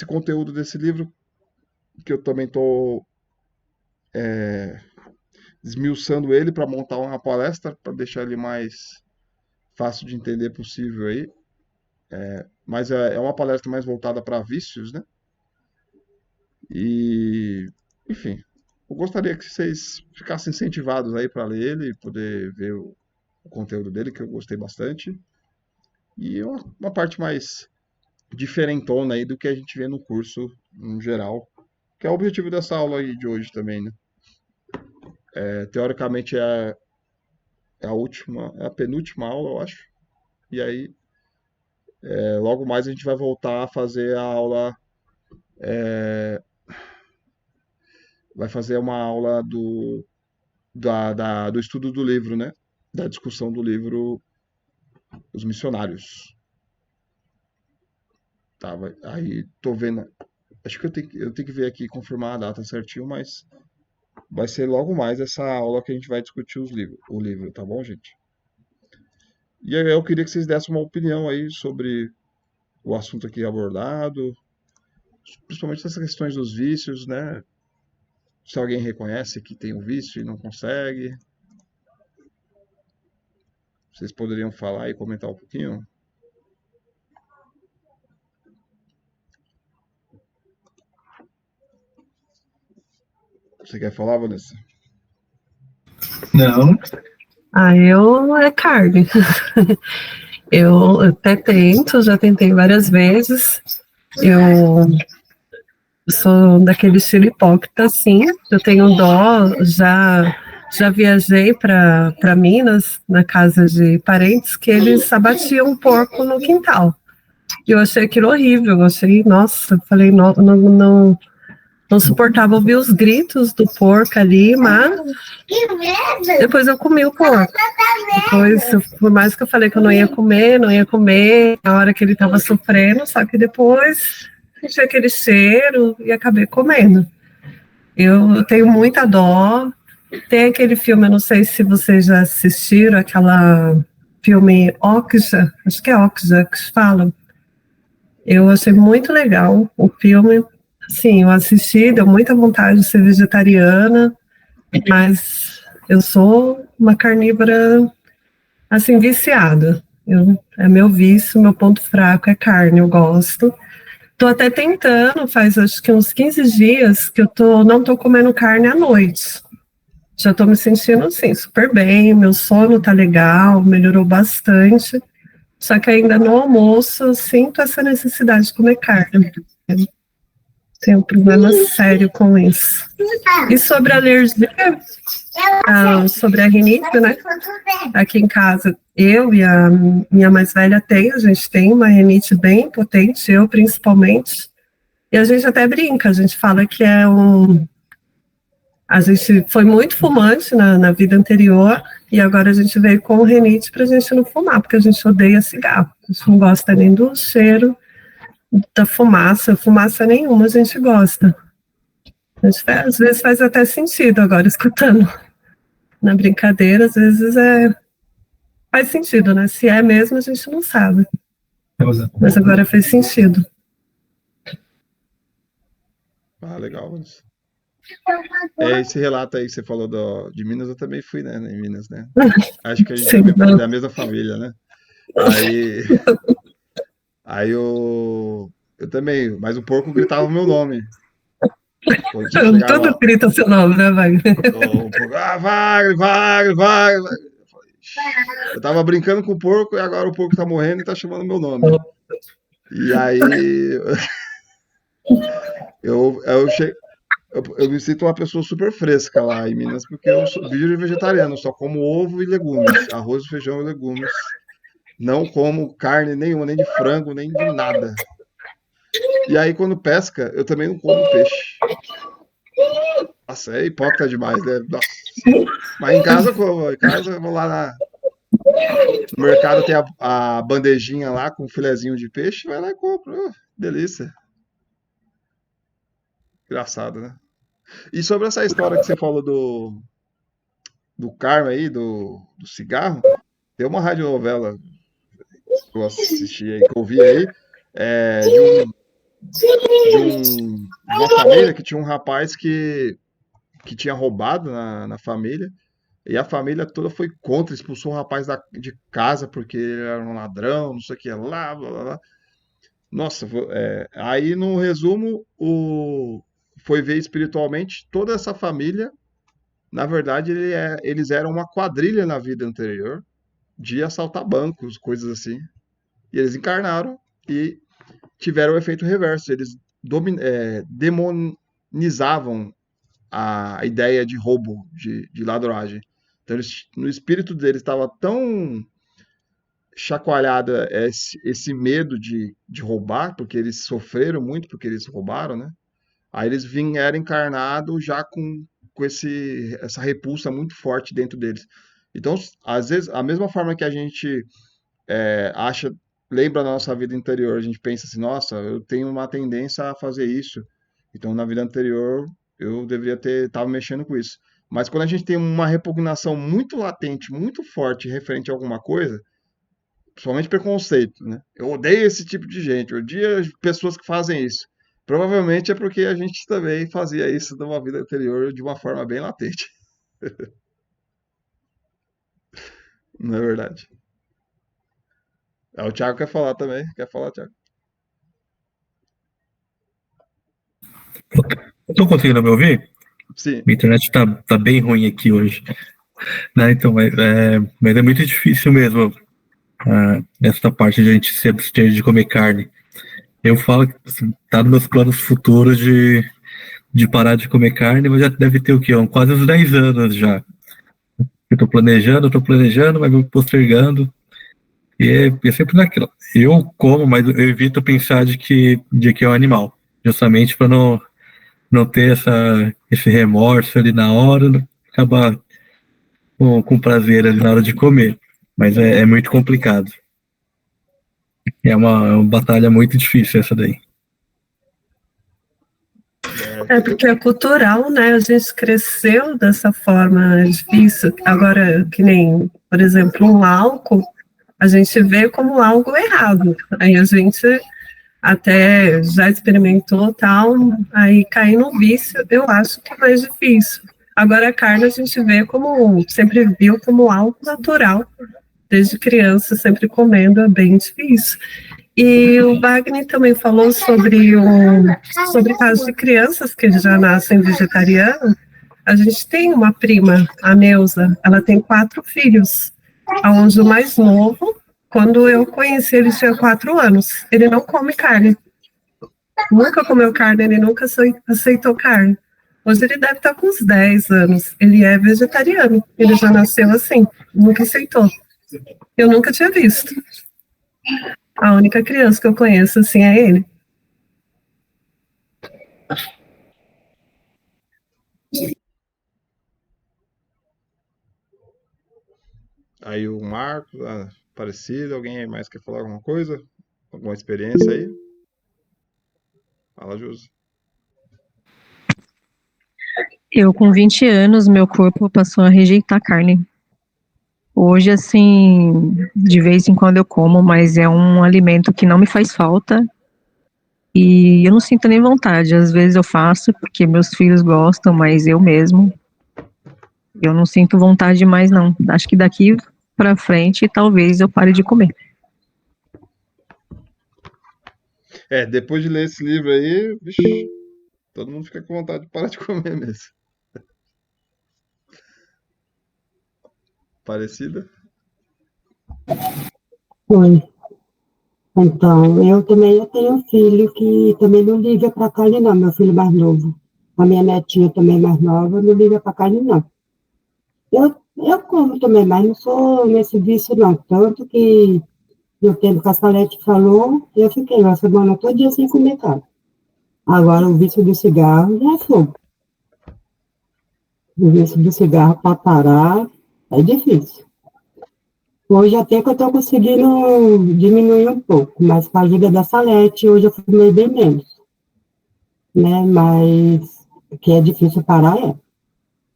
conteúdo desse livro, que eu também estou esmiuçando ele para montar uma palestra, para deixar ele mais fácil de entender possível aí. Mas é uma palestra mais voltada para vícios, né? E, enfim, eu gostaria que vocês ficassem incentivados aí para ler ele e poder ver o conteúdo dele, que eu gostei bastante. E uma parte mais diferentona aí do que a gente vê no curso no geral, que é o objetivo dessa aula aí de hoje também, né? Teoricamente é a penúltima aula, eu acho. E aí, logo mais a gente vai voltar a fazer a aula vai fazer uma aula do estudo do livro, né? Da discussão do livro Os Missionários. Tá, aí tô vendo. Acho que eu tenho que ver aqui e confirmar a data certinho, mas vai ser logo mais essa aula que a gente vai discutir o livro, tá bom, gente? E aí eu queria que vocês dessem uma opinião aí sobre o assunto aqui abordado, principalmente essas questões dos vícios, né? Se alguém reconhece que tem um vício e não consegue, vocês poderiam falar e comentar um pouquinho? Você quer falar, Vanessa? Não. Eu é carne. Eu até tento, já tentei várias vezes. Eu sou daquele estilo hipócrita, sim. Eu tenho dó, já viajei para Minas, na casa de parentes, que eles abatiam um porco no quintal. E eu achei aquilo horrível. Eu achei, nossa, falei, não suportava ouvir os gritos do porco ali, mas depois eu comi o porco. Depois, por mais que eu falei que eu não ia comer, na hora que ele estava sofrendo, só que depois senti aquele cheiro e acabei comendo. Eu tenho muita dó. Tem aquele filme, eu não sei se vocês já assistiram, aquela filme Okja, acho que é Okja que falam. Eu achei muito legal o filme. Sim, eu assisti, deu muita vontade de ser vegetariana, mas eu sou uma carnívora, assim, viciada. É meu vício, meu ponto fraco é carne, eu gosto. Tô até tentando, faz acho que uns 15 dias que não tô comendo carne à noite. Já tô me sentindo, assim, super bem, meu sono tá legal, melhorou bastante. Só que ainda no almoço eu sinto essa necessidade de comer carne. Tenho um problema sério com isso. E sobre a alergia, sobre a rinite, né? Aqui em casa, eu e a minha mais velha a gente tem uma rinite bem potente, eu principalmente. E a gente até brinca, a gente fala que a gente foi muito fumante na vida anterior e agora a gente veio com rinite para a gente não fumar, porque a gente odeia cigarro. A gente não gosta nem do cheiro da fumaça nenhuma a gente gosta. Às vezes faz até sentido agora, escutando na brincadeira, às vezes faz sentido, né? Se é mesmo, a gente não sabe. Mas agora fez sentido. Ah, legal, Vanessa. Esse relato aí que você falou de Minas, eu também fui, né, em Minas, né? Acho que a gente Sim, é da mesma família, né? Aí, aí eu também, mas o porco gritava o meu nome. Quando tudo chegava grita seu nome, né, Wagner? o porco, Wagner, Wagner, Wagner. Eu tava brincando com o porco e agora o porco tá morrendo e tá chamando meu nome. E aí eu me sinto uma pessoa super fresca lá em Minas, porque eu sou vegetariano, só como ovo e legumes, arroz, feijão e legumes. Não como carne nenhuma, nem de frango, nem de nada. E aí, quando pesca, eu também não como peixe. Nossa, é hipócrita demais, né? Nossa. Mas em casa eu como. Em casa eu vou lá no mercado, tem a bandejinha lá com um filezinho de peixe, vai lá e compra. Delícia. Engraçado, né? E sobre essa história que você falou do Karma aí, do cigarro, tem uma radionovela que eu assisti aí, que eu vi aí, de uma família que tinha um rapaz que tinha roubado na família, e a família toda foi contra, expulsou o rapaz de casa porque ele era um ladrão, não sei o que lá, blá blá blá. Nossa, aí no resumo, foi ver espiritualmente toda essa família. Na verdade, eles eram uma quadrilha na vida anterior de assaltar bancos, coisas assim. E eles encarnaram e tiveram o efeito reverso. Eles demonizavam a ideia de roubo, de ladroagem. Então, no espírito deles estava tão chacoalhada esse medo de roubar, porque eles sofreram muito porque eles roubaram, né? Aí eles vieram encarnados já com essa repulsa muito forte dentro deles. Então, às vezes, a mesma forma que a gente acha, lembra da nossa vida interior, a gente pensa assim, nossa, eu tenho uma tendência a fazer isso. Então, na vida anterior, eu deveria ter estado mexendo com isso. Mas quando a gente tem uma repugnação muito latente, muito forte referente a alguma coisa, principalmente preconceito, né? Eu odeio esse tipo de gente, eu odeio as pessoas que fazem isso. Provavelmente é porque a gente também fazia isso numa vida anterior de uma forma bem latente, não é verdade? O Thiago quer falar também. Quer falar, Thiago? Estou conseguindo me ouvir? Sim. Minha internet tá bem ruim aqui hoje. Né? Então, mas é muito difícil mesmo essa parte de a gente se abster de comer carne. Eu falo que assim, tá nos meus planos futuros de parar de comer carne, mas já deve ter o quê? Quase uns 10 anos já. Eu tô planejando, mas vou postergando. E é sempre naquilo. Eu como, mas eu evito pensar de que é um animal. Justamente para não ter esse remorso ali na hora, acabar com prazer ali na hora de comer. Mas é muito complicado. É uma batalha muito difícil essa daí. É porque é cultural, né? A gente cresceu dessa forma difícil. Agora, que nem, por exemplo, um álcool, a gente vê como algo errado. Aí a gente até já experimentou tal, aí cair no vício, eu acho que é mais difícil. Agora a carne a gente vê como, sempre viu como algo natural, desde criança, sempre comendo, é bem difícil. E o Wagner também falou sobre casos de crianças que já nascem vegetarianas. A gente tem uma prima, a Neuza, ela tem 4 filhos, aonde o mais novo, quando eu conheci ele tinha 4 anos, ele não come carne, nunca comeu carne, ele nunca aceitou carne. Hoje ele deve estar com uns 10 anos, ele é vegetariano, ele já nasceu assim, nunca aceitou. Eu nunca tinha visto. A única criança que eu conheço assim é ele. Aí o Marcos, parecido, alguém aí mais quer falar alguma coisa? Alguma experiência aí? Fala, Júlio. Eu, com 20 anos, meu corpo passou a rejeitar carne. Hoje, assim, de vez em quando eu como, mas é um alimento que não me faz falta e eu não sinto nem vontade. Às vezes eu faço porque meus filhos gostam, mas eu não sinto vontade mais, não. Acho que daqui pra frente, talvez eu pare de comer. Depois de ler esse livro aí, vixe, todo mundo fica com vontade de parar de comer mesmo. Parecida? Foi. Então, eu tenho um filho que também não liga para carne, não, meu filho mais novo. A minha netinha também mais nova não liga para carne, não. Eu como também, mas não sou nesse vício, não. Tanto que no tempo que a Salete falou, eu fiquei uma semana todo dia sem comer carne. Agora, o vício do cigarro já é fogo. O vício do cigarro para parar é difícil. Hoje até que eu estou conseguindo diminuir um pouco, mas com a ajuda da Salete, hoje eu fumei bem menos, né? Mas o que é difícil parar é.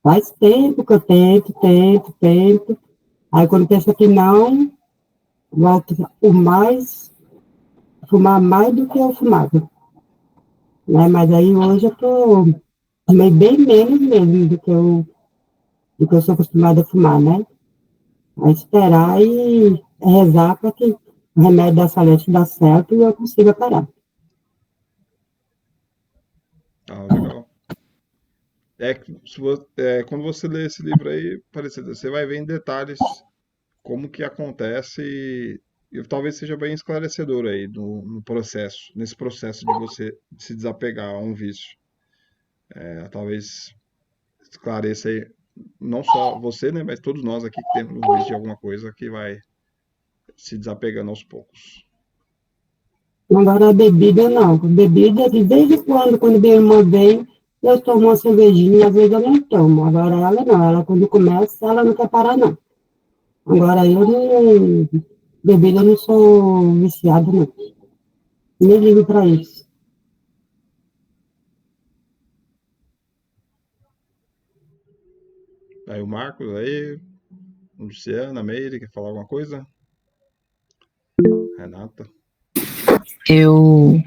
Faz tempo que eu tento. Aí quando pensa que não, volto fumar mais do que eu fumava, né? Mas aí hoje eu fumei bem menos mesmo do que eu sou acostumada a fumar, né? A esperar e rezar para que o remédio da Salete dê certo e eu consiga parar. Legal. Quando você lê esse livro aí, parecido, você vai ver em detalhes como que acontece e talvez seja bem esclarecedor aí no processo, nesse processo de você se desapegar a um vício. Talvez esclareça aí não só você, né, mas todos nós aqui que temos um vício de alguma coisa que vai se desapegando aos poucos. Agora a bebida não. Bebida, de vez em quando minha irmã vem, eu tomo uma cervejinha, às vezes eu nem tomo. Agora ela não, ela quando começa, ela não quer parar, não. Agora eu não. Bebida eu não sou viciada, não. Nem ligo pra isso. Aí o Marcos, aí, Luciana, Meire, quer falar alguma coisa? Renata. Eu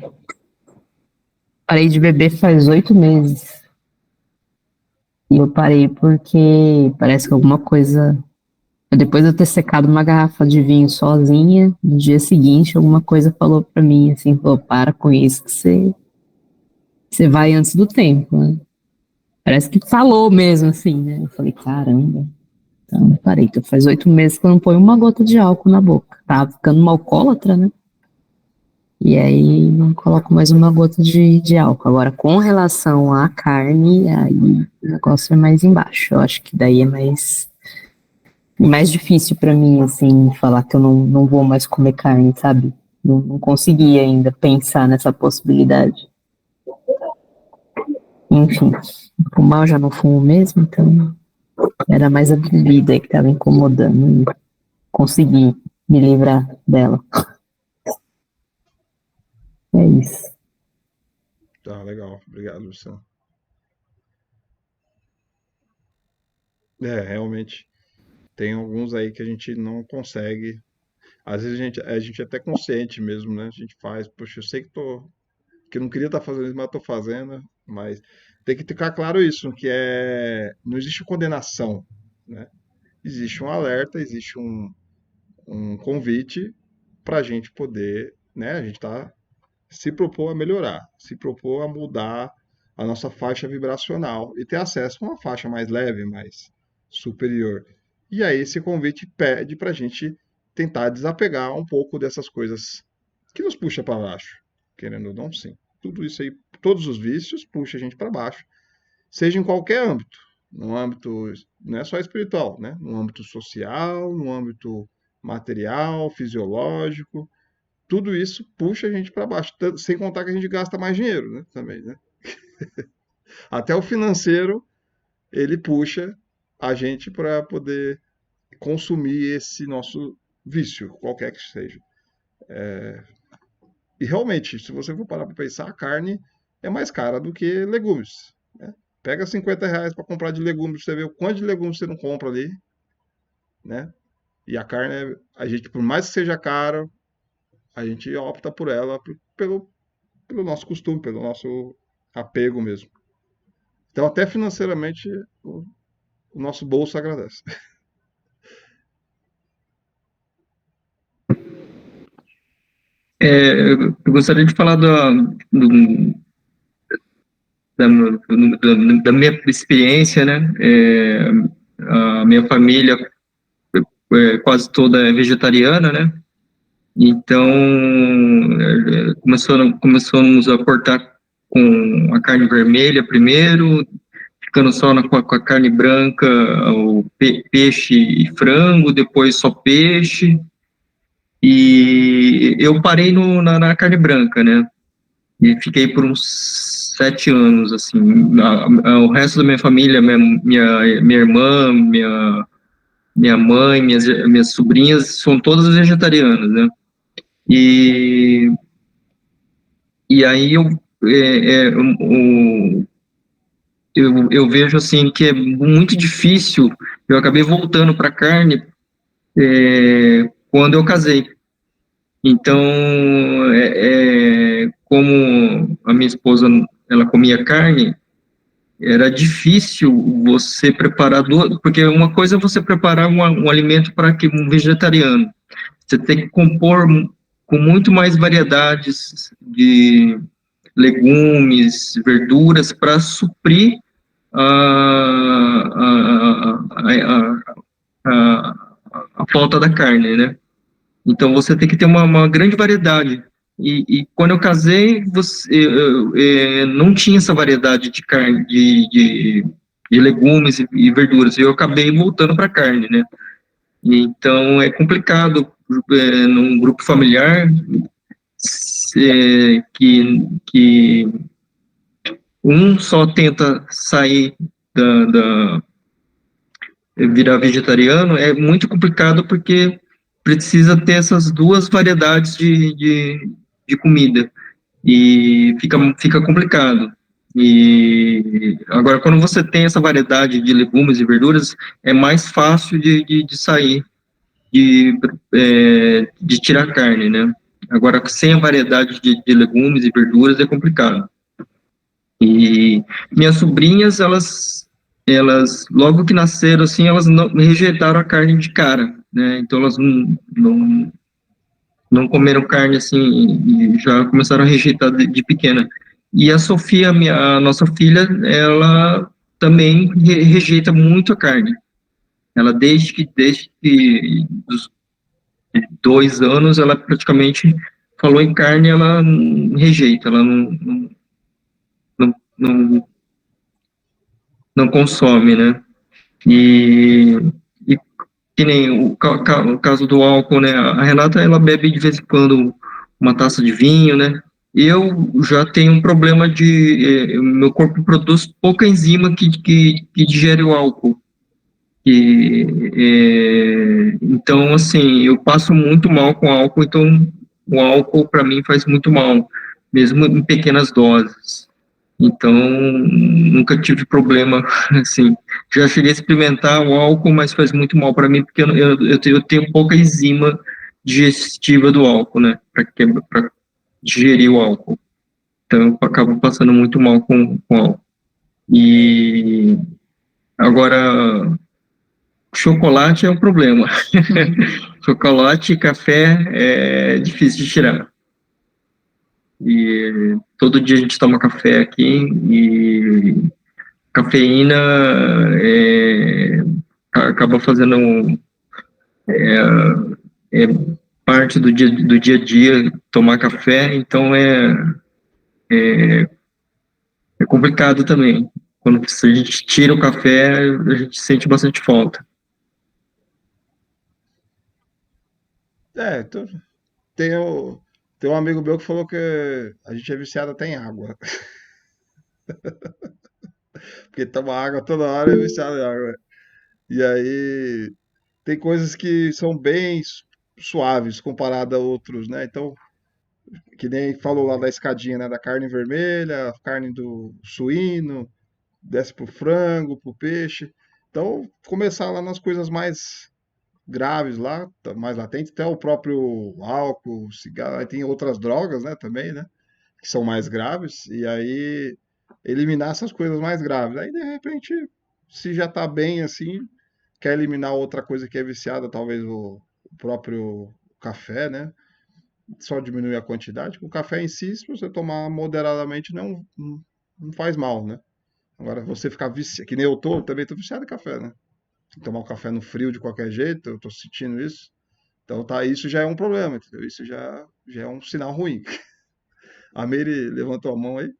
parei de beber faz 8 meses. E eu parei porque parece que alguma coisa. Depois de eu ter secado uma garrafa de vinho sozinha, no dia seguinte, alguma coisa falou pra mim, assim, falou, para com isso, que você vai antes do tempo, né? Parece que falou mesmo, assim, né? Eu falei, caramba. Então, eu parei. Então, faz 8 meses que eu não ponho uma gota de álcool na boca. Tava ficando uma alcoólatra, né? E aí não coloco mais uma gota de álcool. Agora, com relação à carne, aí o negócio é mais embaixo. Eu acho que daí é mais difícil pra mim, assim, falar que eu não vou mais comer carne, sabe? Não consegui ainda pensar nessa possibilidade. Enfim, fumar eu já não fumo mesmo, então era mais a bebida aí que tava incomodando e consegui me livrar dela. É isso. Tá, legal. Obrigado, Luciano. Realmente, tem alguns aí que a gente não consegue. Às vezes a gente é até consciente mesmo, né? A gente faz, poxa, eu sei que eu não queria estar fazendo isso, mas estou fazendo. Mas tem que ficar claro isso, que não existe condenação, né? Existe um alerta, existe um convite para a gente poder, né? A gente tá se propor a melhorar, se propor a mudar a nossa faixa vibracional e ter acesso a uma faixa mais leve, mais superior. E aí esse convite pede para a gente tentar desapegar um pouco dessas coisas que nos puxa para baixo, querendo ou não, sim. Tudo isso aí, todos os vícios puxa a gente para baixo, seja em qualquer âmbito, no âmbito não é só espiritual, né? No âmbito social, no âmbito material, fisiológico, tudo isso puxa a gente para baixo, sem contar que a gente gasta mais dinheiro, né? Também, né? Até o financeiro ele puxa a gente para poder consumir esse nosso vício, qualquer que seja. E realmente, se você for parar para pensar, a carne é mais cara do que legumes. Né? Pega R$ 50 para comprar de legumes, você vê o quanto de legumes você não compra ali, né? E a carne, a gente, por mais que seja cara, a gente opta por ela pelo nosso costume, pelo nosso apego mesmo. Então, até financeiramente, o nosso bolso agradece. Eu gostaria de falar da minha experiência, né? A minha família quase toda é vegetariana, né? Então, começamos a cortar com a carne vermelha primeiro, ficando só com a carne branca, o peixe e frango, depois só peixe. E eu parei na carne branca, né? E fiquei por uns 7 anos, assim. O resto da minha família, minha irmã, minha mãe, minhas sobrinhas, são todas vegetarianas, né? E aí eu vejo, assim, que é muito difícil. Eu acabei voltando para a carne quando eu casei. Então, como a minha esposa, ela comia carne, era difícil você preparar, porque uma coisa é você preparar um alimento para um vegetariano. Você tem que compor com muito mais variedades de legumes, verduras, para suprir a falta da carne, né? Então, você tem que ter uma grande variedade. E quando eu casei, não tinha essa variedade de carne, de legumes e verduras. E eu acabei voltando para a carne, né? Então, é complicado num grupo familiar que um só tenta sair da virar vegetariano, é muito complicado porque precisa ter essas duas variedades de comida e fica complicado. E agora, quando você tem essa variedade de legumes e verduras, é mais fácil de sair, de tirar carne, né? Agora, sem a variedade de legumes e verduras é complicado. E minhas sobrinhas, elas logo que nasceram, assim, elas não rejeitaram a carne de cara, né? Então, elas não comeram carne, assim, e já começaram a rejeitar de pequena. E a Sofia, a nossa filha, ela também rejeita muito a carne. Ela, desde que dos 2 anos, ela praticamente falou em carne, ela rejeita, ela não, não consome, né? E que nem o caso do álcool, né? A Renata, ela bebe de vez em quando uma taça de vinho, né? Eu já tenho um problema meu corpo produz pouca enzima que digere o álcool. Então, assim, eu passo muito mal com álcool, então o álcool para mim faz muito mal, mesmo em pequenas doses. Então, nunca tive problema, assim. Já cheguei a experimentar o álcool, mas faz muito mal para mim, porque eu tenho pouca enzima digestiva do álcool, né? Para digerir o álcool. Então, eu acabo passando muito mal com álcool. E agora, chocolate é um problema. Chocolate e café é difícil de tirar. E todo dia a gente toma café aqui e cafeína acaba fazendo é parte do dia a dia tomar café, então é complicado também. Quando a gente tira o café, a gente sente bastante falta. Então, tem, tem um amigo meu que falou que a gente é viciado até em água. Porque toma água toda hora e é viciado em água. E aí tem coisas que são bem suaves comparado a outros, né? Então, que nem falou lá da escadinha, né? Da carne vermelha, carne do suíno, desce pro frango, pro peixe. Então, começar lá nas coisas mais graves lá, mais latentes, até o próprio álcool, cigarro, aí tem outras drogas, né, também, né, que são mais graves, e aí eliminar essas coisas mais graves. Aí, de repente, se já tá bem assim, quer eliminar outra coisa que é viciada, talvez o próprio café, né, só diminuir a quantidade. O café em si, se você tomar moderadamente, não faz mal, né. Agora, você ficar viciado, que nem eu tô, também tô viciado em café, né. Tomar um café no frio de qualquer jeito, eu tô sentindo isso. Então tá, isso já é um problema, entendeu? Isso já é um sinal ruim. A Meire levantou a mão aí.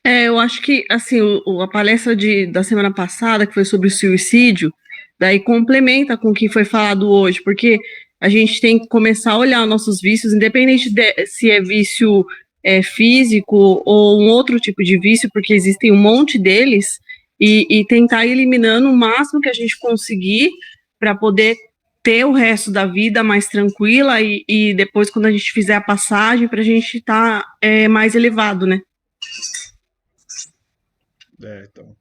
Eu acho que, assim, a palestra da semana passada, que foi sobre o suicídio, daí complementa com o que foi falado hoje, porque a gente tem que começar a olhar nossos vícios, independente se é vício físico ou um outro tipo de vício, porque existem um monte deles, e tentar ir eliminando o máximo que a gente conseguir para poder ter o resto da vida mais tranquila e depois, quando a gente fizer a passagem, para a gente estar mais elevado, né? Então.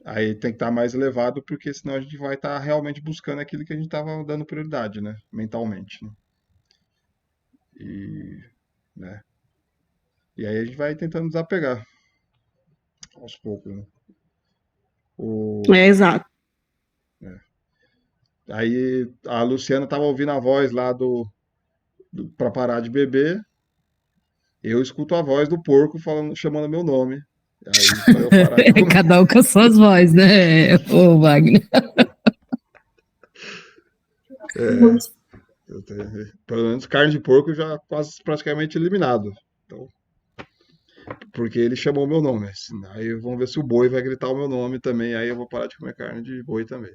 Aí tem que estar mais elevado, porque senão a gente vai estar realmente buscando aquilo que a gente estava dando prioridade, né? Mentalmente, né? E, né? E aí a gente vai tentando desapegar aos poucos, né? Exato. Aí a Luciana estava ouvindo a voz lá para parar de beber. Eu escuto a voz do porco falando, chamando meu nome. Aí para eu parar de comer. Cada um com as suas vozes, né, ô Wagner? Pelo menos carne de porco já quase praticamente eliminado. Então, porque ele chamou meu nome. Aí vamos ver se o boi vai gritar o meu nome também. Aí eu vou parar de comer carne de boi também.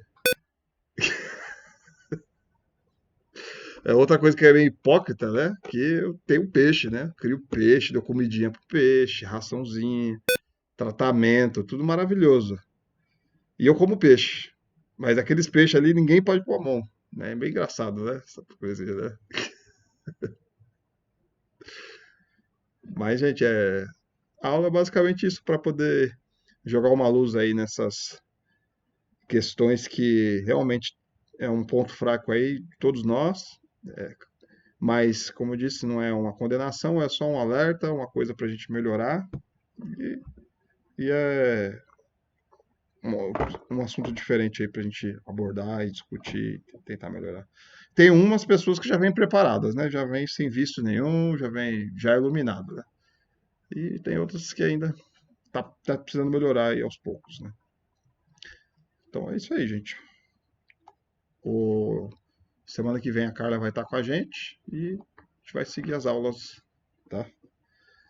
É outra coisa que é meio hipócrita, né? Que eu tenho peixe, né? Crio peixe, dou comidinha pro peixe, raçãozinha, tratamento, tudo maravilhoso. E eu como peixe. Mas aqueles peixes ali ninguém pode pôr a mão. Né? É bem engraçado, né? Essa coisa, né? Mas, gente, a aula é basicamente isso para poder jogar uma luz aí nessas questões que realmente é um ponto fraco aí de todos nós. Mas, como eu disse, não é uma condenação, é só um alerta, uma coisa para a gente melhorar. E, e é um, um assunto diferente aí para a gente abordar e discutir, tentar melhorar. Tem umas pessoas que já vêm preparadas, né? Já vêm sem vício nenhum, já vem já iluminado, né? E tem outras que ainda tá precisando melhorar aí aos poucos, né? Então é isso aí, gente. O... Semana que vem a Carla vai estar com a gente e a gente vai seguir as aulas, tá?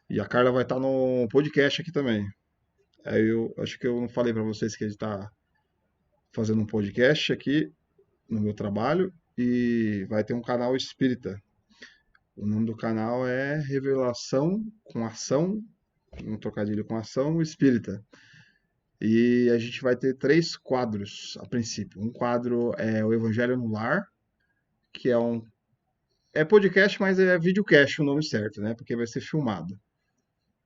E a Carla vai estar no podcast aqui também. Aí eu acho que eu não falei para vocês que a gente está fazendo um podcast aqui no meu trabalho e vai ter um canal espírita. O nome do canal é Revelação com Ação, um trocadilho com ação espírita. E a gente vai ter 3 quadros a princípio. Um quadro é o Evangelho no Lar, que é podcast, mas é videocast o nome certo, né? Porque vai ser filmado.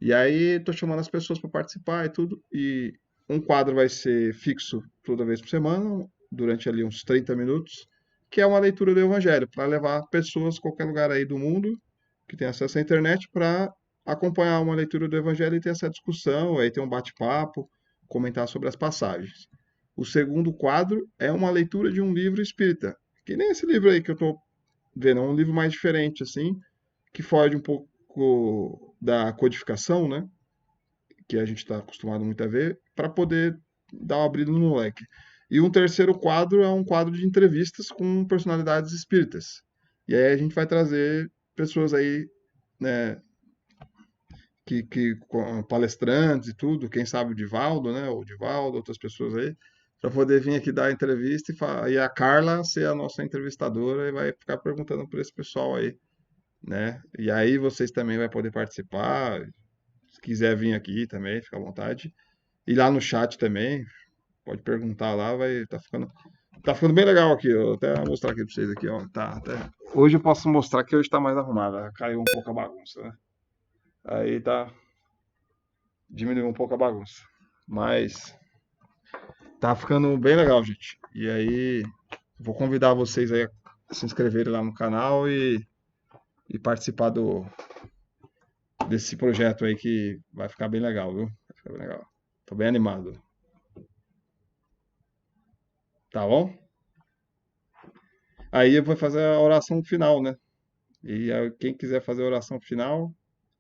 E aí tô chamando as pessoas para participar e tudo. E um quadro vai ser fixo toda vez por semana, durante ali uns 30 minutos, que é uma leitura do Evangelho, para levar pessoas a qualquer lugar aí do mundo que tem acesso à internet para acompanhar uma leitura do Evangelho e ter essa discussão, aí ter um bate-papo, comentar sobre as passagens. O segundo quadro é uma leitura de um livro espírita, que nem esse livro aí que eu tô vendo, é um livro mais diferente, assim, que foge um pouco da codificação, né? Que a gente está acostumado muito a ver, para poder dar uma abrida no leque. E um terceiro quadro é um quadro de entrevistas com personalidades espíritas. E aí a gente vai trazer pessoas aí, né, com palestrantes e tudo, quem sabe o Divaldo, né, ou o Divaldo, outras pessoas aí, para poder vir aqui dar a entrevista e a Carla ser a nossa entrevistadora e vai ficar perguntando para esse pessoal aí, né? E aí vocês também vão poder participar, se quiser vir aqui também, fica à vontade. E lá no chat também, pode perguntar lá, tá ficando bem legal aqui, ó. Vou até mostrar aqui pra vocês aqui, ó. Hoje eu posso mostrar que hoje tá mais arrumado, caiu um pouco a bagunça, né? Aí diminuiu um pouco a bagunça. Mas tá ficando bem legal, gente. E aí vou convidar vocês aí a se inscreverem lá no canal e participar desse projeto aí que vai ficar bem legal, viu? Vai ficar bem legal. Tô bem animado. Tá bom? Aí eu vou fazer a oração final, né? E aí, quem quiser fazer a oração final.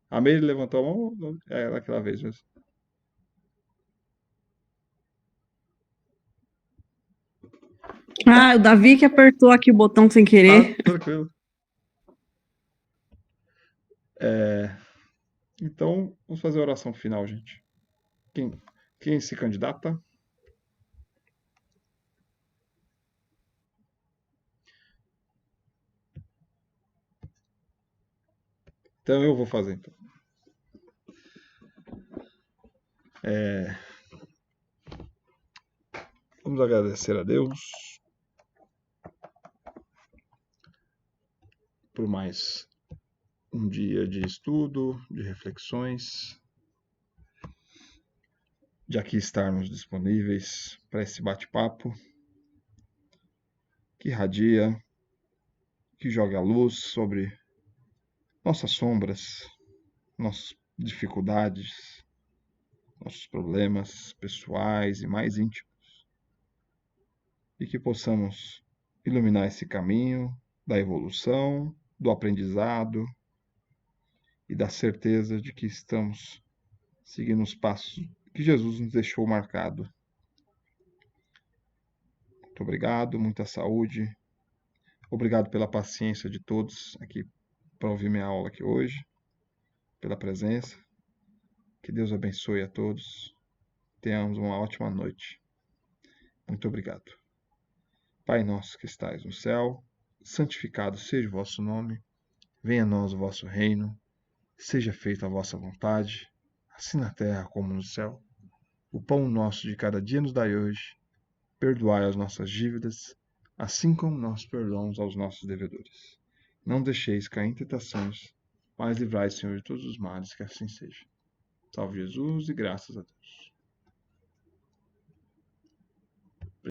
A Meire levantou a mão? É daquela vez mesmo. Ah, o Davi que apertou aqui o botão sem querer. Tranquilo. Então, vamos fazer a oração final, gente. Quem se candidata? Então eu vou fazer. Então. Vamos agradecer a Deus por mais um dia de estudo, de reflexões, de aqui estarmos disponíveis para esse bate-papo que irradia, que joga a luz sobre nossas sombras, nossas dificuldades, nossos problemas pessoais e mais íntimos, e que possamos iluminar esse caminho da evolução, do aprendizado e da certeza de que estamos seguindo os passos que Jesus nos deixou marcado. Muito obrigado, muita saúde. Obrigado pela paciência de todos aqui para ouvir minha aula aqui hoje, pela presença. Que Deus abençoe a todos. Tenhamos uma ótima noite. Muito obrigado. Pai nosso que estais no céu, santificado seja o vosso nome, venha a nós o vosso reino, seja feita a vossa vontade, assim na terra como no céu. O pão nosso de cada dia nos dai hoje, perdoai as nossas dívidas, assim como nós perdoamos aos nossos devedores. Não deixeis cair em tentações, mas livrai, Senhor, de todos os males, que assim seja. Salve Jesus e graças a Deus.